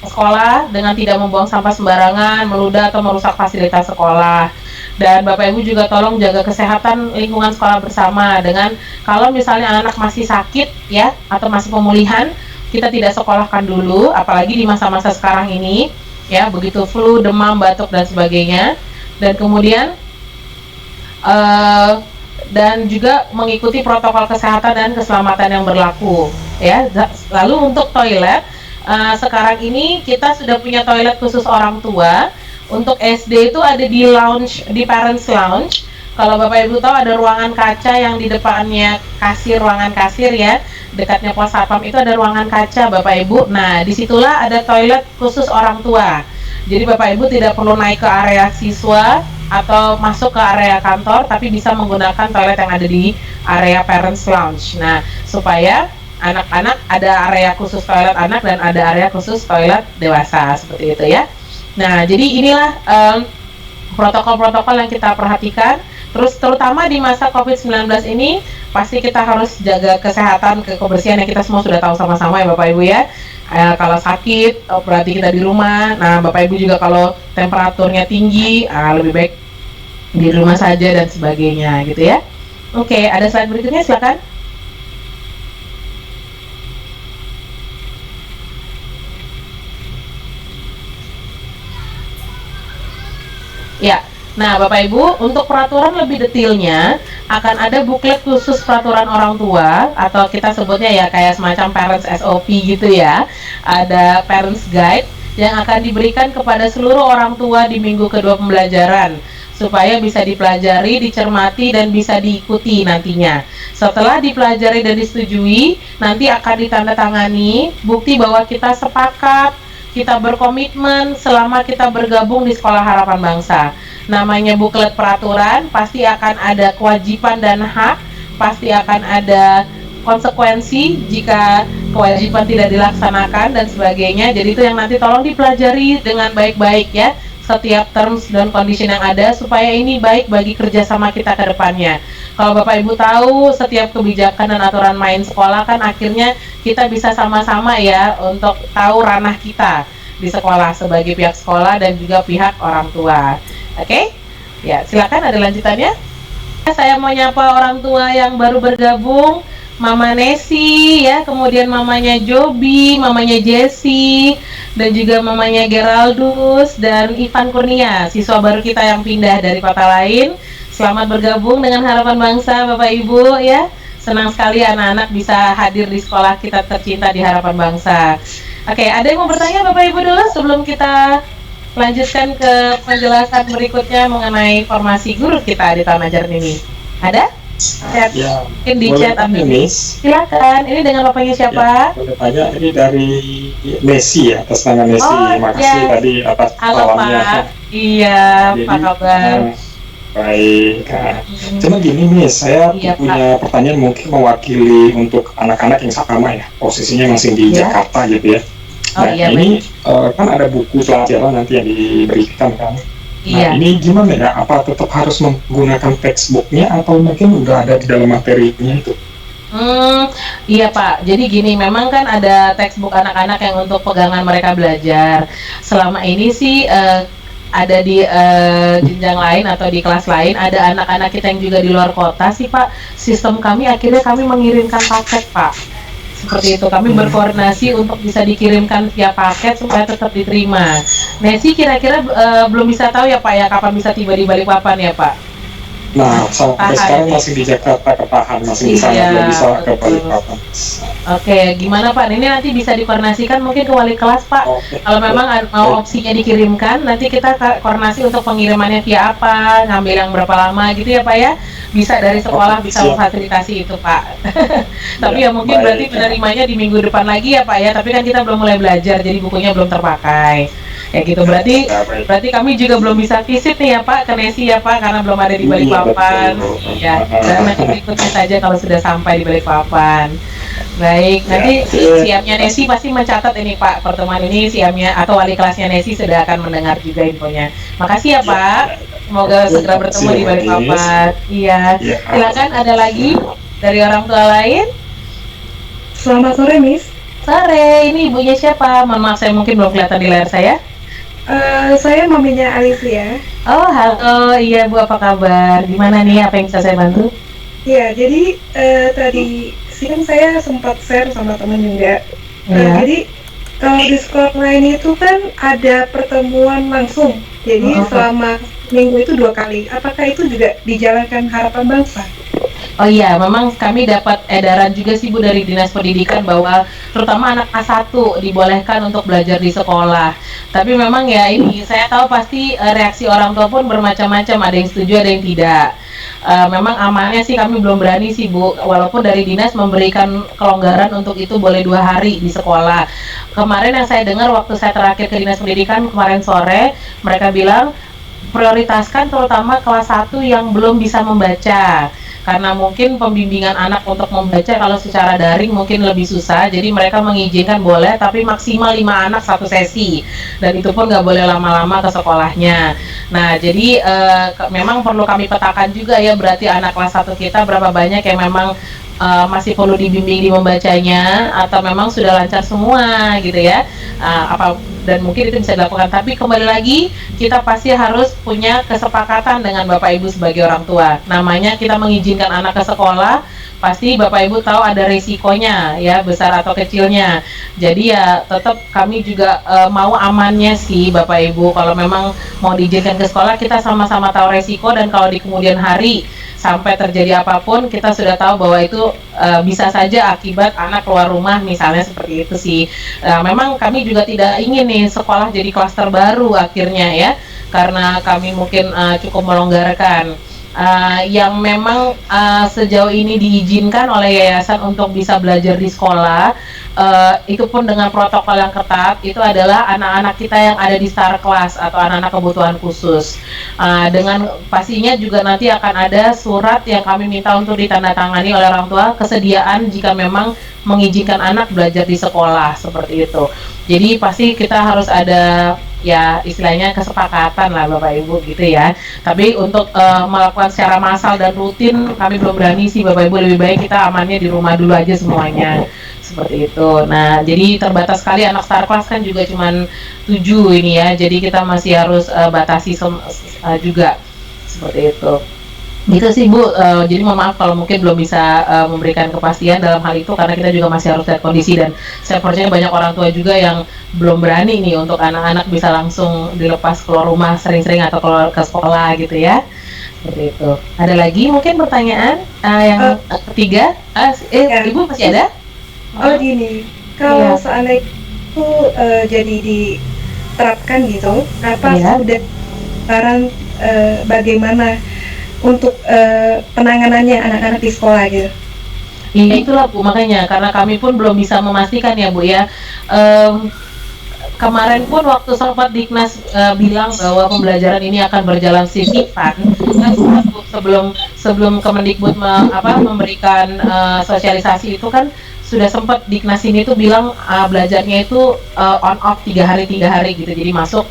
Speaker 1: sekolah dengan tidak membuang sampah sembarangan, meludah atau merusak fasilitas sekolah. Dan Bapak Ibu juga tolong jaga kesehatan lingkungan sekolah bersama dengan kalau misalnya anak masih sakit ya atau masih pemulihan, kita tidak sekolahkan dulu, apalagi di masa-masa sekarang ini ya, begitu flu, demam, batuk dan sebagainya. Dan kemudian dan juga mengikuti protokol kesehatan dan keselamatan yang berlaku ya. Lalu untuk toilet, sekarang ini kita sudah punya toilet khusus orang tua. Untuk SD itu ada di lounge, di parents lounge. Kalau Bapak Ibu tahu ada ruangan kaca yang di depannya kasir, ruangan kasir ya, dekatnya pos satpam itu ada ruangan kaca Bapak Ibu. Nah, disitulah ada toilet khusus orang tua. Jadi Bapak Ibu tidak perlu naik ke area siswa atau masuk ke area kantor, tapi bisa menggunakan toilet yang ada di area parents lounge. Nah, supaya anak-anak ada area khusus toilet anak dan ada area khusus toilet dewasa, seperti itu ya. Nah, jadi inilah protokol-protokol yang kita perhatikan. Terus terutama di masa COVID-19 ini, pasti kita harus jaga kesehatan, kebersihan yang kita semua sudah tahu sama-sama ya Bapak Ibu ya. Kalau sakit, berarti kita di rumah. Nah, Bapak Ibu juga kalau temperaturnya tinggi, lebih baik di rumah saja dan sebagainya gitu ya. Oke, ada slide berikutnya silakan. Ya, nah Bapak Ibu, untuk peraturan lebih detailnya akan ada buklet khusus peraturan orang tua, atau kita sebutnya ya kayak semacam Parents SOP gitu ya. Ada Parents Guide yang akan diberikan kepada seluruh orang tua di minggu kedua pembelajaran, supaya bisa dipelajari, dicermati, dan bisa diikuti nantinya. Setelah dipelajari dan disetujui, nanti akan ditandatangani bukti bahwa kita sepakat, kita berkomitmen selama kita bergabung di Sekolah Harapan Bangsa. Namanya buklet peraturan, pasti akan ada kewajiban dan hak, pasti akan ada konsekuensi jika kewajiban tidak dilaksanakan dan sebagainya. Jadi itu yang nanti tolong dipelajari dengan baik-baik ya, setiap terms dan condition yang ada, supaya ini baik bagi kerjasama kita ke depannya. Kalau Bapak Ibu tahu setiap kebijakan dan aturan main sekolah kan akhirnya kita bisa sama-sama ya untuk tahu ranah kita di sekolah sebagai pihak sekolah dan juga pihak orang tua. Oke? Ya, silakan ada lanjutannya. Saya mau nyapa orang tua yang baru bergabung, Mama Nesi ya, kemudian mamanya Jobi, mamanya Jessie, dan juga mamanya Geraldus dan Ivan Kurnia, siswa baru kita yang pindah dari kota lain. Selamat bergabung dengan Harapan Bangsa Bapak Ibu ya. Senang sekali anak-anak bisa hadir di sekolah kita tercinta di Harapan Bangsa. Oke, ada yang mau bertanya Bapak Ibu dulu sebelum kita lanjutkan ke penjelasan berikutnya mengenai formasi guru kita di tahun ajaran ini? Ada? Chat.
Speaker 2: Ya,
Speaker 1: Mungkin di
Speaker 2: boleh
Speaker 1: chat
Speaker 2: tanya,
Speaker 1: Abi.
Speaker 2: Miss.
Speaker 1: Silakan. Ini dengan bapaknya
Speaker 2: Ya,
Speaker 1: siapa?
Speaker 2: boleh tanya. Ini dari Messi ya, atas nama Messi.
Speaker 1: Oh
Speaker 2: Makasih
Speaker 1: ya,
Speaker 2: tadi atas
Speaker 1: halo
Speaker 2: salamnya.
Speaker 1: Pak. Iya, apa
Speaker 2: Jadi,
Speaker 1: kabar?
Speaker 2: baik. Nah, cuma
Speaker 1: Hmm,
Speaker 2: gini, Miss, saya
Speaker 1: iya Pak.
Speaker 2: punya pertanyaan mungkin mewakili untuk anak-anak yang sama ya, posisinya masih di
Speaker 1: Ya.
Speaker 2: Jakarta gitu ya.
Speaker 1: Oh
Speaker 2: Nah,
Speaker 1: iya baik.
Speaker 2: ini kan ada buku pelajaran nanti yang diberikan kan. Nah,
Speaker 1: Iya.
Speaker 2: ini gimana ya? Apa tetap harus menggunakan textbooknya atau mungkin udah ada di dalam materinya itu?
Speaker 1: Hmm, iya Pak. Jadi gini, memang kan ada textbook anak-anak yang untuk pegangan mereka belajar. Selama ini sih ada di jenjang lain atau di kelas lain ada anak-anak kita yang juga di luar kota sih Pak. Sistem kami akhirnya kami mengirimkan paket Pak. Seperti itu, kami berkoordinasi untuk bisa dikirimkan via paket supaya tetap diterima. Nesi kira-kira belum bisa tahu ya Pak ya kapan bisa tiba di Balikpapan ya Pak?
Speaker 2: Nah, sampai
Speaker 1: Tahan
Speaker 2: sekarang
Speaker 1: nih.
Speaker 2: masih di Jakarta ketahan, masih di sana,
Speaker 1: Iya,
Speaker 2: belum bisa ke
Speaker 1: betul.
Speaker 2: Balikpapan.
Speaker 1: Oke, gimana Pak? Ini nanti bisa dikoordinasikan mungkin ke wali kelas Pak.
Speaker 2: Oke,
Speaker 1: Kalau memang mau
Speaker 2: baik.
Speaker 1: opsinya dikirimkan, nanti kita koordinasi untuk pengirimannya via apa, ngambil yang berapa lama gitu ya Pak ya. Bisa dari sekolah
Speaker 2: Oke,
Speaker 1: bisa
Speaker 2: siap.
Speaker 1: memfasilitasi itu Pak. Tapi
Speaker 2: Ya,
Speaker 1: ya mungkin berarti
Speaker 2: baik.
Speaker 1: menerimanya di minggu depan lagi ya Pak ya. Tapi kan kita belum mulai belajar, jadi bukunya belum terpakai. Ya gitu. Berarti
Speaker 2: Ya, baik.
Speaker 1: berarti kami juga belum bisa visit nih ya Pak ke Nesi ya Pak karena belum ada di
Speaker 2: Iya,
Speaker 1: Balikpapan.
Speaker 2: betul.
Speaker 1: Ya, dan nanti berikutnya saja kalau sudah sampai di Balikpapan. Baik,
Speaker 2: Ya,
Speaker 1: nanti
Speaker 2: oke.
Speaker 1: siapnya Nesi pasti mencatat ini Pak, pertemuan ini siapnya atau wali kelasnya Nesi sudah akan mendengar juga infonya. Makasih ya
Speaker 2: Ya,
Speaker 1: Pak,
Speaker 2: ya.
Speaker 1: semoga
Speaker 2: Oke,
Speaker 1: segera bertemu
Speaker 2: makasih
Speaker 1: di
Speaker 2: ya, Miss.
Speaker 1: Balikpapan. Iya,
Speaker 2: Ya,
Speaker 1: silakan ada lagi dari orang tua lain.
Speaker 3: Selamat sore, Miss.
Speaker 1: Sore, ini ibunya siapa? Mohon maaf saya mungkin belum kelihatan di layar saya.
Speaker 3: Saya maminya Alicia.
Speaker 1: Oh, halo, iya Bu, apa kabar? Gimana nih, apa yang bisa saya bantu?
Speaker 3: Ya, jadi tadi siang saya sempat share sama teman juga.
Speaker 1: Iya.
Speaker 3: Jadi kalau di sekolah lain itu kan ada pertemuan langsung. Jadi selama minggu itu 2 kali. Apakah itu juga dijalankan Harapan Bangsa?
Speaker 1: Oh iya, memang kami dapat edaran juga sih Bu dari Dinas Pendidikan bahwa terutama anak A1 dibolehkan untuk belajar di sekolah. Tapi memang ya ini saya tahu pasti reaksi orang tua pun bermacam-macam, ada yang setuju, ada yang tidak. Memang amannya sih kami belum berani sih Bu, walaupun dari dinas memberikan kelonggaran untuk itu boleh 2 hari di sekolah. Kemarin yang saya dengar waktu saya terakhir ke Dinas Pendidikan kemarin sore, mereka bilang prioritaskan terutama kelas 1 yang belum bisa membaca karena mungkin pembimbingan anak untuk membaca kalau secara daring mungkin lebih susah, jadi mereka mengizinkan boleh tapi maksimal 5 anak satu sesi dan itu pun nggak boleh lama-lama ke sekolahnya. Nah jadi memang perlu kami petakan juga ya, berarti anak kelas 1 kita berapa banyak yang memang masih perlu dibimbing di membacanya atau memang sudah lancar semua gitu ya. Dan mungkin itu bisa dilakukan, tapi kembali lagi kita pasti harus punya kesepakatan dengan Bapak Ibu sebagai orang tua. Namanya kita mengizinkan anak ke sekolah, pasti Bapak Ibu tahu ada resikonya ya, besar atau kecilnya. Jadi ya tetap kami juga mau amannya sih Bapak Ibu. Kalau memang mau diizinkan ke sekolah, kita sama-sama tahu resiko, dan kalau di kemudian hari sampai terjadi apapun kita sudah tahu bahwa itu bisa saja akibat anak keluar rumah misalnya, seperti itu sih. Memang kami juga tidak ingin nih sekolah jadi klaster baru akhirnya ya, karena kami mungkin cukup melonggarkan. Yang memang sejauh ini diizinkan oleh yayasan untuk bisa belajar di sekolah, itu pun dengan protokol yang ketat, itu adalah anak-anak kita yang ada di star class atau anak-anak kebutuhan khusus. Dengan pastinya juga nanti akan ada surat yang kami minta untuk ditandatangani oleh orang tua, kesediaan jika memang mengizinkan anak belajar di sekolah, seperti itu. Jadi pasti kita harus ada ya istilahnya kesepakatan lah Bapak Ibu gitu ya. Tapi untuk melakukan secara massal dan rutin kami belum berani sih Bapak Ibu, lebih baik kita amannya di rumah dulu aja semuanya, seperti itu. Nah jadi terbatas sekali, anak star class kan juga cuman 7 ini ya, jadi kita masih harus batasi juga, seperti itu. Gitu sih Bu, jadi mohon maaf kalau mungkin belum bisa memberikan kepastian dalam hal itu, karena kita juga masih harus lihat kondisi, dan saya percaya banyak orang tua juga yang belum berani nih untuk anak-anak bisa langsung dilepas keluar rumah sering-sering atau keluar ke sekolah gitu ya, seperti itu. Ada lagi mungkin pertanyaan yang ketiga?
Speaker 3: Ya.
Speaker 1: Ibu masih ada?
Speaker 3: Oh gini, kalau
Speaker 1: Iya.
Speaker 3: seandainya itu jadi diterapkan gitu, apa
Speaker 1: Iya.
Speaker 3: sudah saran bagaimana untuk penanganannya anak-anak di sekolah gitu?
Speaker 1: Iya itulah Bu, makanya karena kami pun belum bisa memastikan ya Bu ya. Kemarin pun waktu sempat Diknas bilang bahwa pembelajaran ini akan berjalan simultan, kan sempat Bu, sebelum Kemendikbud memberikan sosialisasi itu kan sudah sempat Diknas ini tuh bilang belajarnya itu on off 3 hari gitu, jadi masuk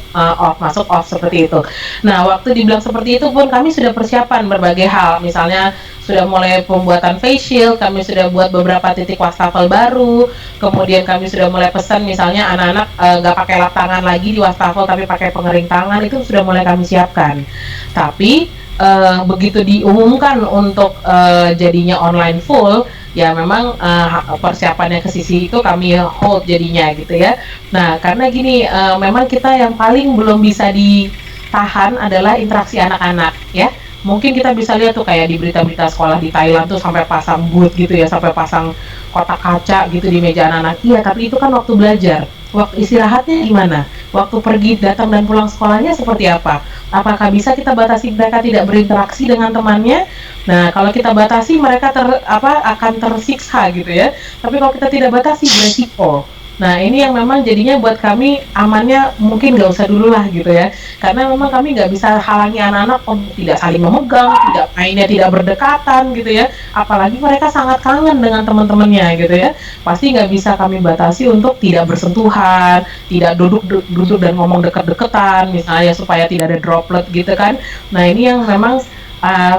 Speaker 1: off seperti itu. Nah waktu dibilang seperti itu pun kami sudah persiapan berbagai hal, misalnya sudah mulai pembuatan face shield, kami sudah buat beberapa titik wastafel baru, kemudian kami sudah mulai pesan misalnya anak-anak nggak pakai lap tangan lagi di wastafel tapi pakai pengering tangan, itu sudah mulai kami siapkan. Tapi begitu diumumkan untuk jadinya online full, ya memang persiapannya ke sisi itu kami hold jadinya gitu ya. Nah karena gini, memang kita yang paling belum bisa ditahan adalah interaksi anak-anak ya. Mungkin kita bisa lihat tuh kayak di berita-berita sekolah di Thailand tuh sampai pasang booth gitu ya, sampai pasang kotak kaca gitu di meja anak-anak. Iya, tapi itu kan waktu belajar. Waktu istirahatnya gimana? Waktu pergi, datang dan pulang sekolahnya seperti apa? Apakah bisa kita batasi mereka tidak berinteraksi dengan temannya? Nah, kalau kita batasi mereka akan tersiksa gitu ya. Tapi kalau kita tidak batasi beresiko. Nah ini yang memang jadinya buat kami amannya mungkin nggak usah dulu lah gitu ya, karena memang kami nggak bisa halangi anak-anak untuk tidak saling memegang, tidak mainnya tidak berdekatan gitu ya, apalagi mereka sangat kangen dengan teman-temannya gitu ya, pasti nggak bisa kami batasi untuk tidak bersentuhan, tidak duduk dan ngomong deket-deketan misalnya supaya tidak ada droplet gitu kan. Nah ini yang memang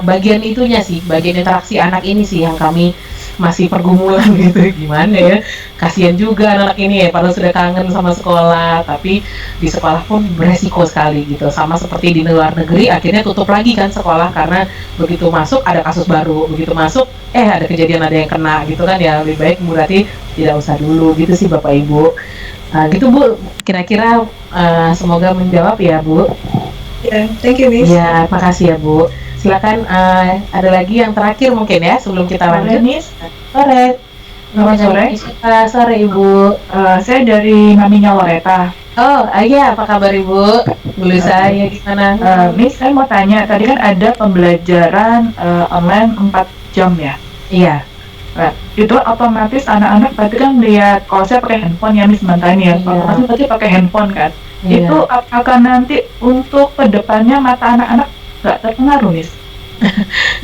Speaker 1: bagian itunya sih, bagian interaksi anak ini sih yang kami masih pergumulan gitu, gimana ya, kasihan juga anak ini ya, padahal sudah kangen sama sekolah, tapi di sekolah pun beresiko sekali gitu, sama seperti di luar negeri, akhirnya tutup lagi kan sekolah karena begitu masuk ada kasus baru, begitu masuk ada kejadian ada yang kena gitu kan, ya lebih baik berarti tidak usah dulu gitu sih Bapak Ibu. Gitu Bu, kira-kira semoga menjawab ya Bu.
Speaker 3: Ya, thank you Miss.
Speaker 1: Ya, makasih ya Bu. Silakan ada lagi yang terakhir mungkin ya sebelum kita lanjut.
Speaker 4: Miss.
Speaker 1: Sore.
Speaker 4: Selamat sore.
Speaker 1: Sore Ibu.
Speaker 4: Saya dari maminya Loreta.
Speaker 1: Oh, iya, apa kabar Ibu? Dulu saya gimana?
Speaker 4: Miss, saya mau tanya, tadi kan ada pembelajaran online 4 jam ya?
Speaker 1: Iya.
Speaker 4: Nah, itu otomatis anak-anak berarti kan lihat, kalau saya pakai handphone ya Miss mantan ya, otomatis berarti pakai handphone kan?
Speaker 1: Iya.
Speaker 4: Itu apakah nanti untuk kedepannya mata anak-anak nggak terpengaruh Miss?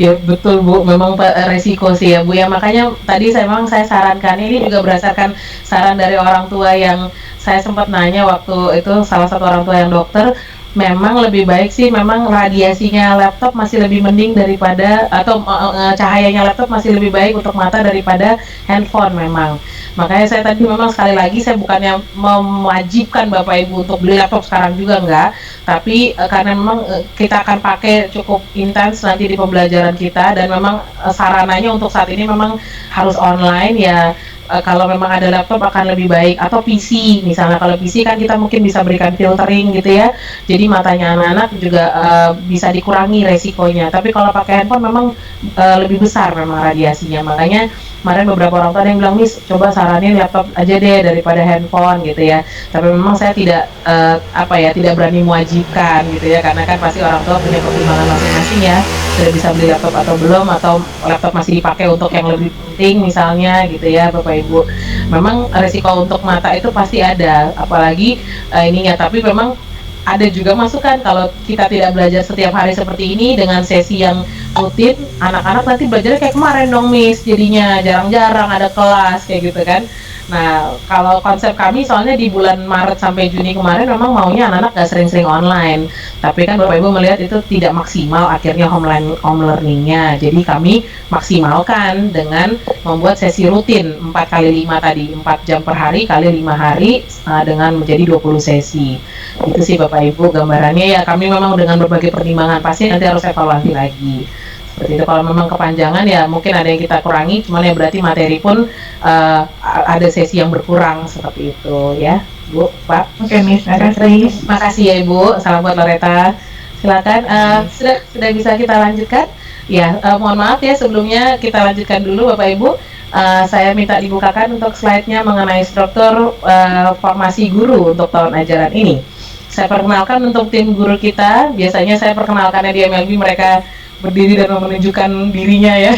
Speaker 1: Ya betul Bu, memang resiko sih ya Bu ya, makanya tadi saya sarankan, ini juga berdasarkan saran dari orang tua yang saya sempat nanya waktu itu, salah satu orang tua yang dokter, memang lebih baik sih, memang radiasinya laptop masih lebih mending daripada, atau cahayanya laptop masih lebih baik untuk mata daripada handphone memang. Makanya saya tadi memang sekali lagi saya bukannya mewajibkan Bapak Ibu untuk beli laptop sekarang juga enggak, tapi karena memang kita akan pakai cukup intens nanti di pembelajaran kita, dan memang sarananya untuk saat ini memang harus online ya. Kalau memang ada laptop akan lebih baik, atau PC misalnya. Kalau PC kan kita mungkin bisa berikan filtering gitu ya, jadi matanya anak-anak juga bisa dikurangi resikonya. Tapi kalau pakai handphone memang lebih besar memang radiasinya. Makanya kemarin beberapa orang tua yang bilang, Miss coba saranin laptop aja deh daripada handphone gitu ya. Tapi memang saya tidak tidak berani mewajibkan gitu ya, karena kan pasti orang tua punya pertimbangan masing-masing ya, sudah bisa beli laptop atau belum, atau laptop masih dipakai untuk yang lebih penting misalnya gitu ya Bapak Ibu. Memang resiko untuk mata itu pasti ada, apalagi ininya. Tapi memang ada juga masukan, kalau kita tidak belajar setiap hari seperti ini dengan sesi yang rutin, anak-anak nanti belajarnya kayak kemarin dong Miss, jadinya jarang-jarang ada kelas kayak gitu kan. Nah kalau konsep kami soalnya di bulan Maret sampai Juni kemarin memang maunya anak-anak gak sering-sering online, tapi kan Bapak Ibu melihat itu tidak maksimal akhirnya home learningnya. Jadi kami maksimalkan dengan membuat sesi rutin 4x5 tadi, 4 jam per hari kali 5 hari dengan menjadi 20 sesi. Itu sih Bapak Ibu gambarannya ya. Kami memang dengan berbagai pertimbangan, pasti nanti harus evaluasi lagi seperti itu. Kalau memang kepanjangan ya mungkin ada yang kita kurangi, cuman ya berarti materi pun ada sesi yang berkurang seperti itu ya Bu, Pak.
Speaker 4: Oke Miss, makasih.
Speaker 1: Makasih ya Ibu, salam buat Loreta. Silakan, sudah bisa kita lanjutkan ya. Mohon maaf ya sebelumnya, kita lanjutkan dulu Bapak Ibu. Saya minta dibukakan untuk slide-nya mengenai struktur formasi guru untuk tahun ajaran ini. Saya perkenalkan untuk tim guru kita. Biasanya saya perkenalkannya di MLB, mereka berdiri dan menunjukkan dirinya ya.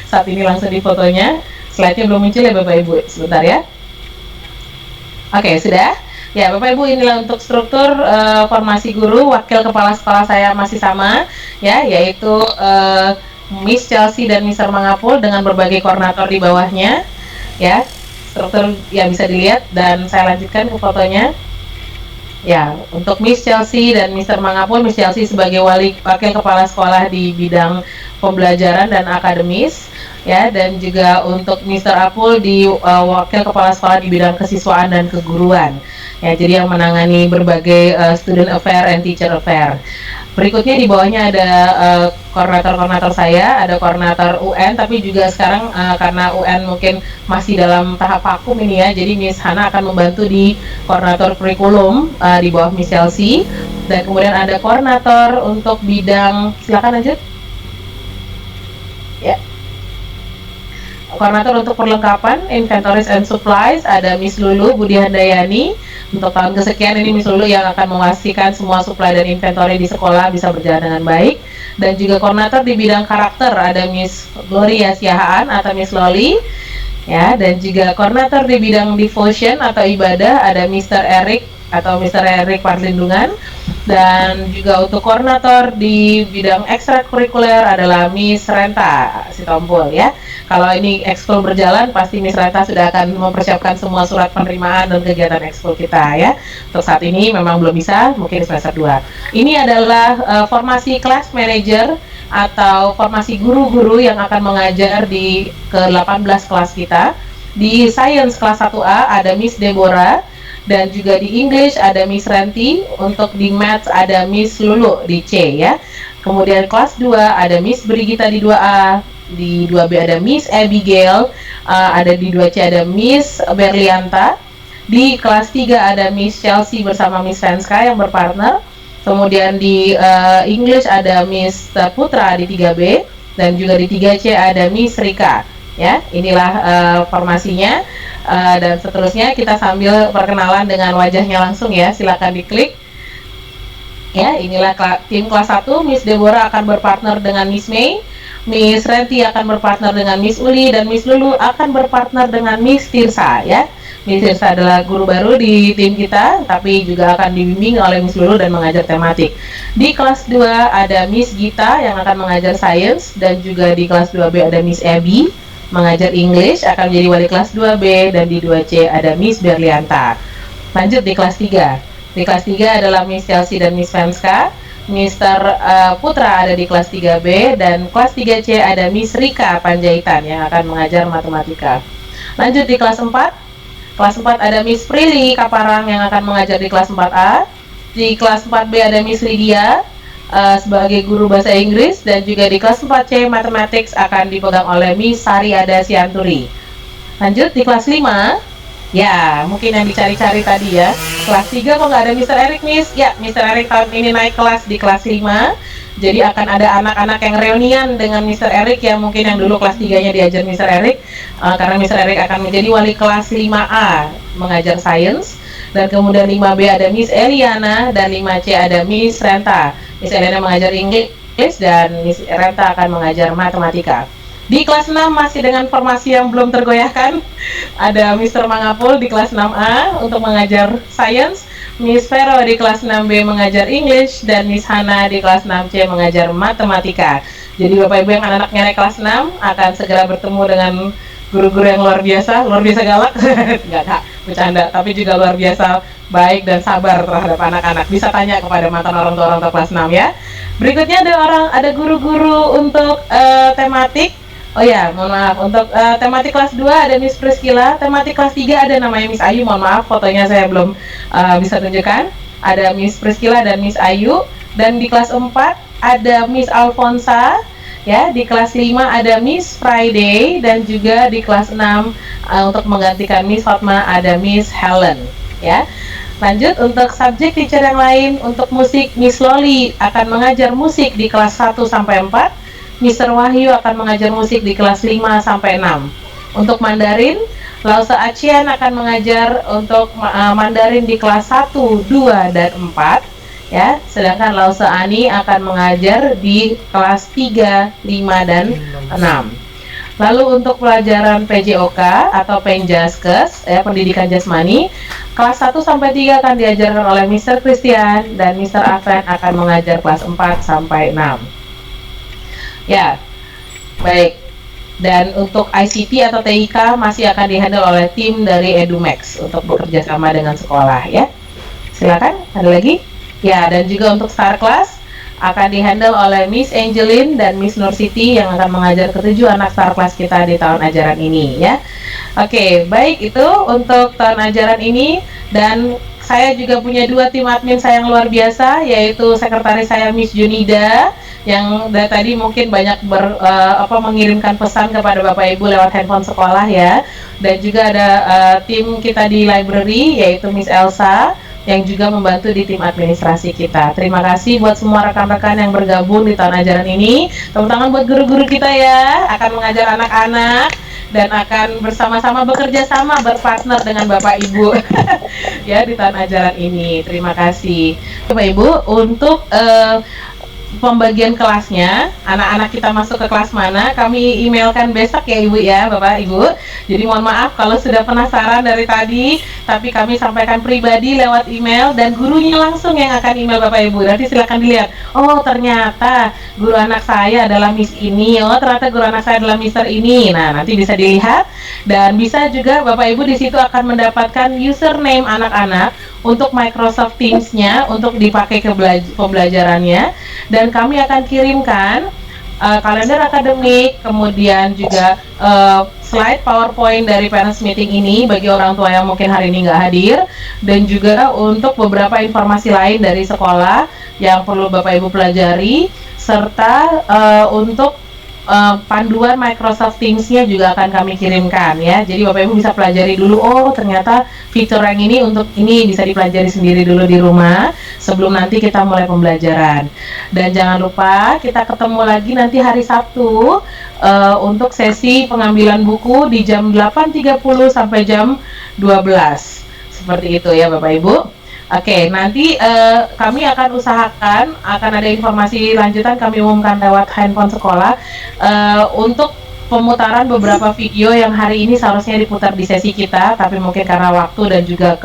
Speaker 1: Saat ini langsung di fotonya. Slide-nya belum muncul ya Bapak Ibu, sebentar ya. Oke, sudah. Ya, Bapak Ibu, inilah untuk struktur formasi guru. Wakil kepala sekolah saya masih sama, ya, yaitu Miss Chelsea dan Mr. Mangapul dengan berbagai koordinator di bawahnya, ya. Struktur ya bisa dilihat dan saya lanjutkan ke fotonya. Ya, untuk Miss Chelsea dan Mr. Mangapul, Miss Chelsea sebagai wakil kepala sekolah di bidang pembelajaran dan akademis, ya, dan juga untuk Mr. Apul di wakil kepala sekolah di bidang kesiswaan dan keguruan. Ya, jadi yang menangani berbagai student affair and teacher affair. Berikutnya di bawahnya ada koordinator-koordinator saya, ada koordinator UN, tapi juga sekarang karena UN mungkin masih dalam tahap vakum ini ya, jadi Miss Hana akan membantu di koordinator kurikulum di bawah Miss Chelsea, dan kemudian ada koordinator untuk bidang, silakan lanjut. Ya. Koordinator untuk perlengkapan, inventories and supplies, ada Miss Lulu Budi Handayani. Untuk tahun kesekian ini Miss Lulu yang akan memastikan semua supply dan inventory di sekolah bisa berjalan dengan baik. Dan juga koordinator di bidang karakter, ada Miss Gloria Siahaan atau Miss Loli. Ya, dan juga koordinator di bidang devotion atau ibadah, ada Mr. Eric atau Mr. Eric Parlindungan. Dan juga untuk koordinator di bidang ekstrakurikuler adalah Miss Renta Sitompul ya. Kalau ini ekskul berjalan, pasti Miss Renta sudah akan mempersiapkan semua surat penerimaan dan kegiatan ekskul kita ya. Untuk saat ini memang belum bisa, mungkin semester 2. Ini adalah formasi class manager atau formasi guru-guru yang akan mengajar di ke-18 kelas kita. Di Science kelas 1A ada Miss Deborah, dan juga di English ada Miss Ranti, untuk di Maths ada Miss Lulu di C ya. Kemudian kelas 2 ada Miss Brigita di 2A, di 2B ada Miss Abigail, ada di 2C ada Miss Berlianta. Di kelas 3 ada Miss Chelsea bersama Miss Franska yang berpartner. Kemudian di English ada Miss Putra di 3B, dan juga di 3C ada Miss Rika. Ya, inilah formasinya, dan seterusnya kita sambil perkenalan dengan wajahnya langsung ya, silakan diklik. Ya, inilah tim kelas 1, Miss Deborah akan berpartner dengan Miss May, Miss Renti akan berpartner dengan Miss Uli, dan Miss Lulu akan berpartner dengan Miss Tirsa ya. Miss Tirsa adalah guru baru di tim kita, tapi juga akan dibimbing oleh Miss Lulu dan mengajar tematik. Di kelas 2 ada Miss Gita yang akan mengajar Science, dan juga di kelas 2B ada Miss Abby mengajar English, akan menjadi wali kelas 2B, dan di 2C ada Miss Berlianta. Lanjut di kelas 3. Di kelas 3 adalah Miss Chelsea dan Miss Franska. Mr. Putra ada di kelas 3B, dan kelas 3C ada Miss Rika Panjaitan yang akan mengajar matematika. Lanjut di kelas 4. Kelas 4 ada Miss Prilly Kaparang yang akan mengajar di kelas 4A. Di kelas 4B ada Miss Lydia sebagai guru bahasa Inggris, dan juga di kelas 4C Mathematics akan dipegang oleh Miss Sari Ada Sianturi. Lanjut di kelas 5, ya mungkin yang dicari-cari tadi ya. Kelas 3 kok nggak ada Mr. Eric, Miss? Ya, Mr. Eric tahun ini naik kelas di kelas 5. Jadi akan ada anak-anak yang reunian dengan Mr. Eric yang mungkin yang dulu kelas 3-nya diajar Mr. Eric, karena Mr. Eric akan menjadi wali kelas 5A mengajar Science. Dan kemudian 5B ada Miss Eliana, dan 5C ada Miss Renta. Miss Eliana mengajar English, dan Miss Renta akan mengajar matematika. Di kelas 6 masih dengan formasi yang belum tergoyahkan, ada Mr. Mangapul di kelas 6A untuk mengajar Science, Miss Vero di kelas 6B mengajar English, dan Miss Hana di kelas 6C mengajar matematika. Jadi Bapak Ibu yang anak-anaknya naik kelas 6 akan segera bertemu dengan guru-guru yang luar biasa galak, enggak kak, bercanda, tapi juga luar biasa baik dan sabar terhadap anak-anak. Bisa tanya kepada mantan orang tua kelas 6 ya. Berikutnya ada guru-guru untuk tematik. Oh ya, mohon maaf, untuk tematik kelas 2 ada Miss Priscilla, tematik kelas 3 ada namanya Miss Ayu, mohon maaf fotonya saya belum bisa tunjukkan. Ada Miss Priscilla dan Miss Ayu, dan di kelas 4 ada Miss Alfonsa. Ya, di kelas 5 ada Miss Friday, dan juga di kelas 6 untuk menggantikan Miss Fatma ada Miss Helen ya. Lanjut untuk subjek teacher yang lain, untuk musik Miss Loli akan mengajar musik di kelas 1 sampai 4. Mr. Wahyu akan mengajar musik di kelas 5 sampai 6. Untuk Mandarin, Lausa Acian akan mengajar untuk Mandarin di kelas 1, 2, dan 4. ya. Sedangkan Lause Ani akan mengajar di kelas 3, 5, dan 6. Lalu untuk pelajaran PJOK atau Penjaskes, ya, pendidikan jasmani, kelas 1 sampai 3 akan diajarkan oleh Mr. Christian dan Mr. Aven akan mengajar kelas 4 sampai 6. Ya, baik. Dan untuk ICT atau TIK masih akan dihandle oleh tim dari EduMax untuk bekerja sama dengan sekolah, ya. Silakan, ada lagi? Ya, dan juga untuk Star Class akan dihandle oleh Miss Angelin dan Miss Nur Siti yang akan mengajar ke-7 anak Star Class kita di tahun ajaran ini, ya. Oke, baik, itu untuk tahun ajaran ini. Dan saya juga punya 2 tim admin saya yang luar biasa, yaitu sekretaris saya Miss Junida yang dari tadi mungkin banyak mengirimkan pesan kepada Bapak Ibu lewat handphone sekolah, ya. Dan juga ada tim kita di library, yaitu Miss Elsa yang juga membantu di tim administrasi kita. Terima kasih buat semua rekan-rekan yang bergabung di tahun ajaran ini. Tepuk tangan buat guru-guru kita, ya, akan mengajar anak-anak dan akan bersama-sama bekerja sama, berpartner dengan Bapak Ibu ya di tahun ajaran ini. Terima kasih Bapak Ibu. Untuk pembagian kelasnya, anak-anak kita masuk ke kelas mana, kami emailkan besok ya Ibu, ya Bapak Ibu. Jadi mohon maaf kalau sudah penasaran dari tadi, tapi kami sampaikan pribadi lewat email dan gurunya langsung yang akan email Bapak Ibu. Nanti silakan dilihat, oh ternyata guru anak saya adalah Miss ini, oh ternyata guru anak saya adalah Mister ini. Nah, nanti bisa dilihat dan bisa juga Bapak Ibu di situ akan mendapatkan username anak-anak untuk Microsoft Teams-nya untuk dipakai ke pembelajarannya. Dan kami akan kirimkan kalender akademik, kemudian juga slide PowerPoint dari parents meeting ini bagi orang tua yang mungkin hari ini nggak hadir, dan juga untuk beberapa informasi lain dari sekolah yang perlu Bapak Ibu pelajari, serta untuk panduan Microsoft Teams-nya juga akan kami kirimkan, ya. Jadi Bapak Ibu bisa pelajari dulu, oh ternyata fitur yang ini untuk ini bisa dipelajari sendiri dulu di rumah sebelum nanti kita mulai pembelajaran. Dan jangan lupa kita ketemu lagi nanti hari Sabtu untuk sesi pengambilan buku di jam 8.30 sampai jam 12. Seperti itu, ya Bapak Ibu. Oke, nanti kami akan usahakan, akan ada informasi lanjutan kami umumkan lewat handphone sekolah untuk pemutaran beberapa video yang hari ini seharusnya diputar di sesi kita, tapi mungkin karena waktu dan juga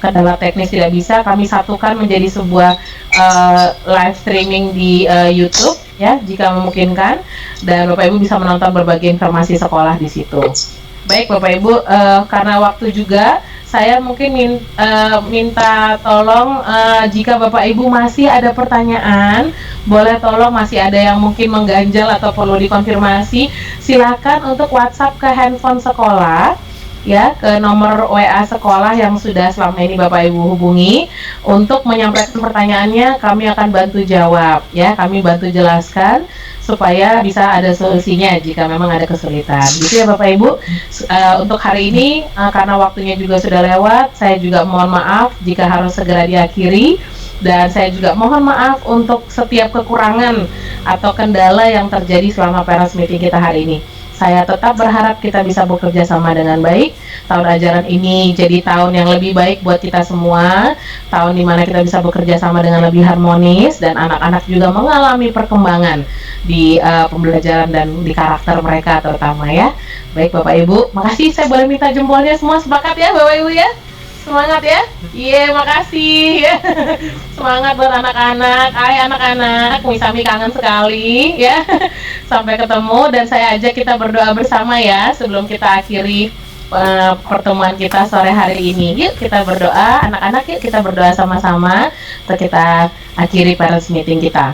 Speaker 1: kendala teknis tidak bisa, kami satukan menjadi sebuah live streaming di YouTube, ya, jika memungkinkan, dan Bapak Ibu bisa menonton berbagai informasi sekolah di situ. Baik Bapak Ibu, karena waktu juga, saya mungkin minta tolong jika Bapak Ibu masih ada pertanyaan, boleh tolong masih ada yang mungkin mengganjal atau perlu dikonfirmasi, silakan untuk WhatsApp ke handphone sekolah, ya, ke nomor WA sekolah yang sudah selama ini Bapak Ibu hubungi untuk menyampaikan pertanyaannya. Kami akan bantu jawab, ya, kami bantu jelaskan supaya bisa ada solusinya jika memang ada kesulitan, gitu ya Bapak Ibu. Untuk hari ini karena waktunya juga sudah lewat, saya juga mohon maaf jika harus segera diakhiri, dan saya juga mohon maaf untuk setiap kekurangan atau kendala yang terjadi selama parents meeting kita hari ini. Saya tetap berharap kita bisa bekerja sama dengan baik. Tahun ajaran ini jadi tahun yang lebih baik buat kita semua. Tahun dimana kita bisa bekerja sama dengan lebih harmonis dan anak-anak juga mengalami perkembangan di pembelajaran dan di karakter mereka terutama, ya. Baik Bapak Ibu, makasih. Saya boleh minta jempolnya semua, sepakat ya Bapak Ibu, ya? Semangat ya. Iya, makasih. Semangat buat anak-anak. Hai anak-anak, Misami kangen sekali, ya. Sampai ketemu, dan saya ajak kita berdoa bersama, ya, sebelum kita akhiri pertemuan kita sore hari ini. Yuk kita berdoa, anak-anak, yuk kita berdoa sama-sama untuk kita akhiri parents meeting kita.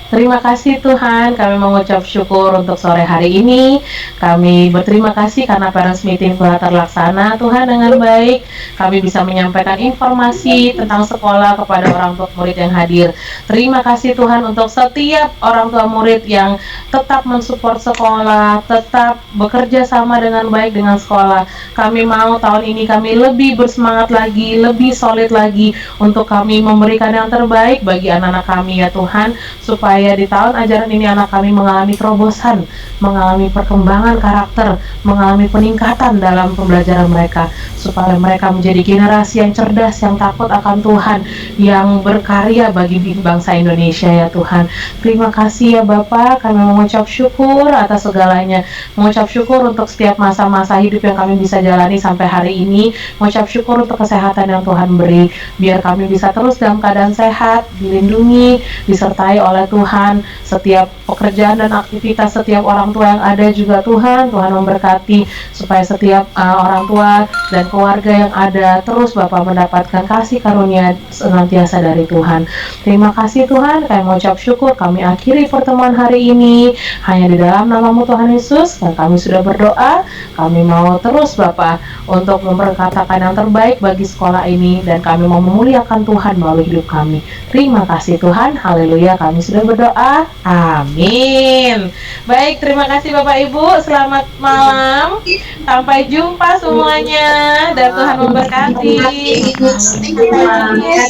Speaker 1: Terima kasih Tuhan, kami mengucap syukur untuk sore hari ini. Kami berterima kasih karena parents meeting telah terlaksana Tuhan dengan baik. Kami bisa menyampaikan informasi tentang sekolah kepada orang tua murid yang hadir. Terima kasih Tuhan untuk setiap orang tua murid yang tetap mensupport sekolah, tetap bekerja sama dengan baik dengan sekolah. Kami mau tahun ini kami lebih bersemangat lagi, lebih solid lagi untuk kami memberikan yang terbaik bagi anak-anak kami, ya Tuhan, supaya supaya di tahun ajaran ini anak kami mengalami terobosan, mengalami perkembangan karakter, mengalami peningkatan dalam pembelajaran mereka, supaya mereka menjadi generasi yang cerdas, yang takut akan Tuhan, yang berkarya bagi bangsa Indonesia ya Tuhan. Terima kasih ya Bapak, kami mengucap syukur atas segalanya, mengucap syukur untuk setiap masa-masa hidup yang kami bisa jalani sampai hari ini, mengucap syukur untuk kesehatan yang Tuhan beri, biar kami bisa terus dalam keadaan sehat, dilindungi, disertai oleh Tuhan, setiap pekerjaan dan aktivitas setiap orang tua yang ada juga Tuhan memberkati, supaya setiap orang tua dan keluarga yang ada terus Bapak mendapatkan kasih karunia senantiasa dari Tuhan. Terima kasih Tuhan, kami mengucap syukur, kami akhiri pertemuan hari ini hanya di dalam nama-Mu Tuhan Yesus, dan kami sudah berdoa, kami mau terus Bapak untuk memperkatakan yang terbaik bagi sekolah ini, dan kami mau memuliakan Tuhan melalui hidup kami. Terima kasih Tuhan, haleluya, kami sudah berdoa, amin. Baik, terima kasih Bapak Ibu, selamat malam, sampai jumpa semuanya, dan Tuhan memberkati.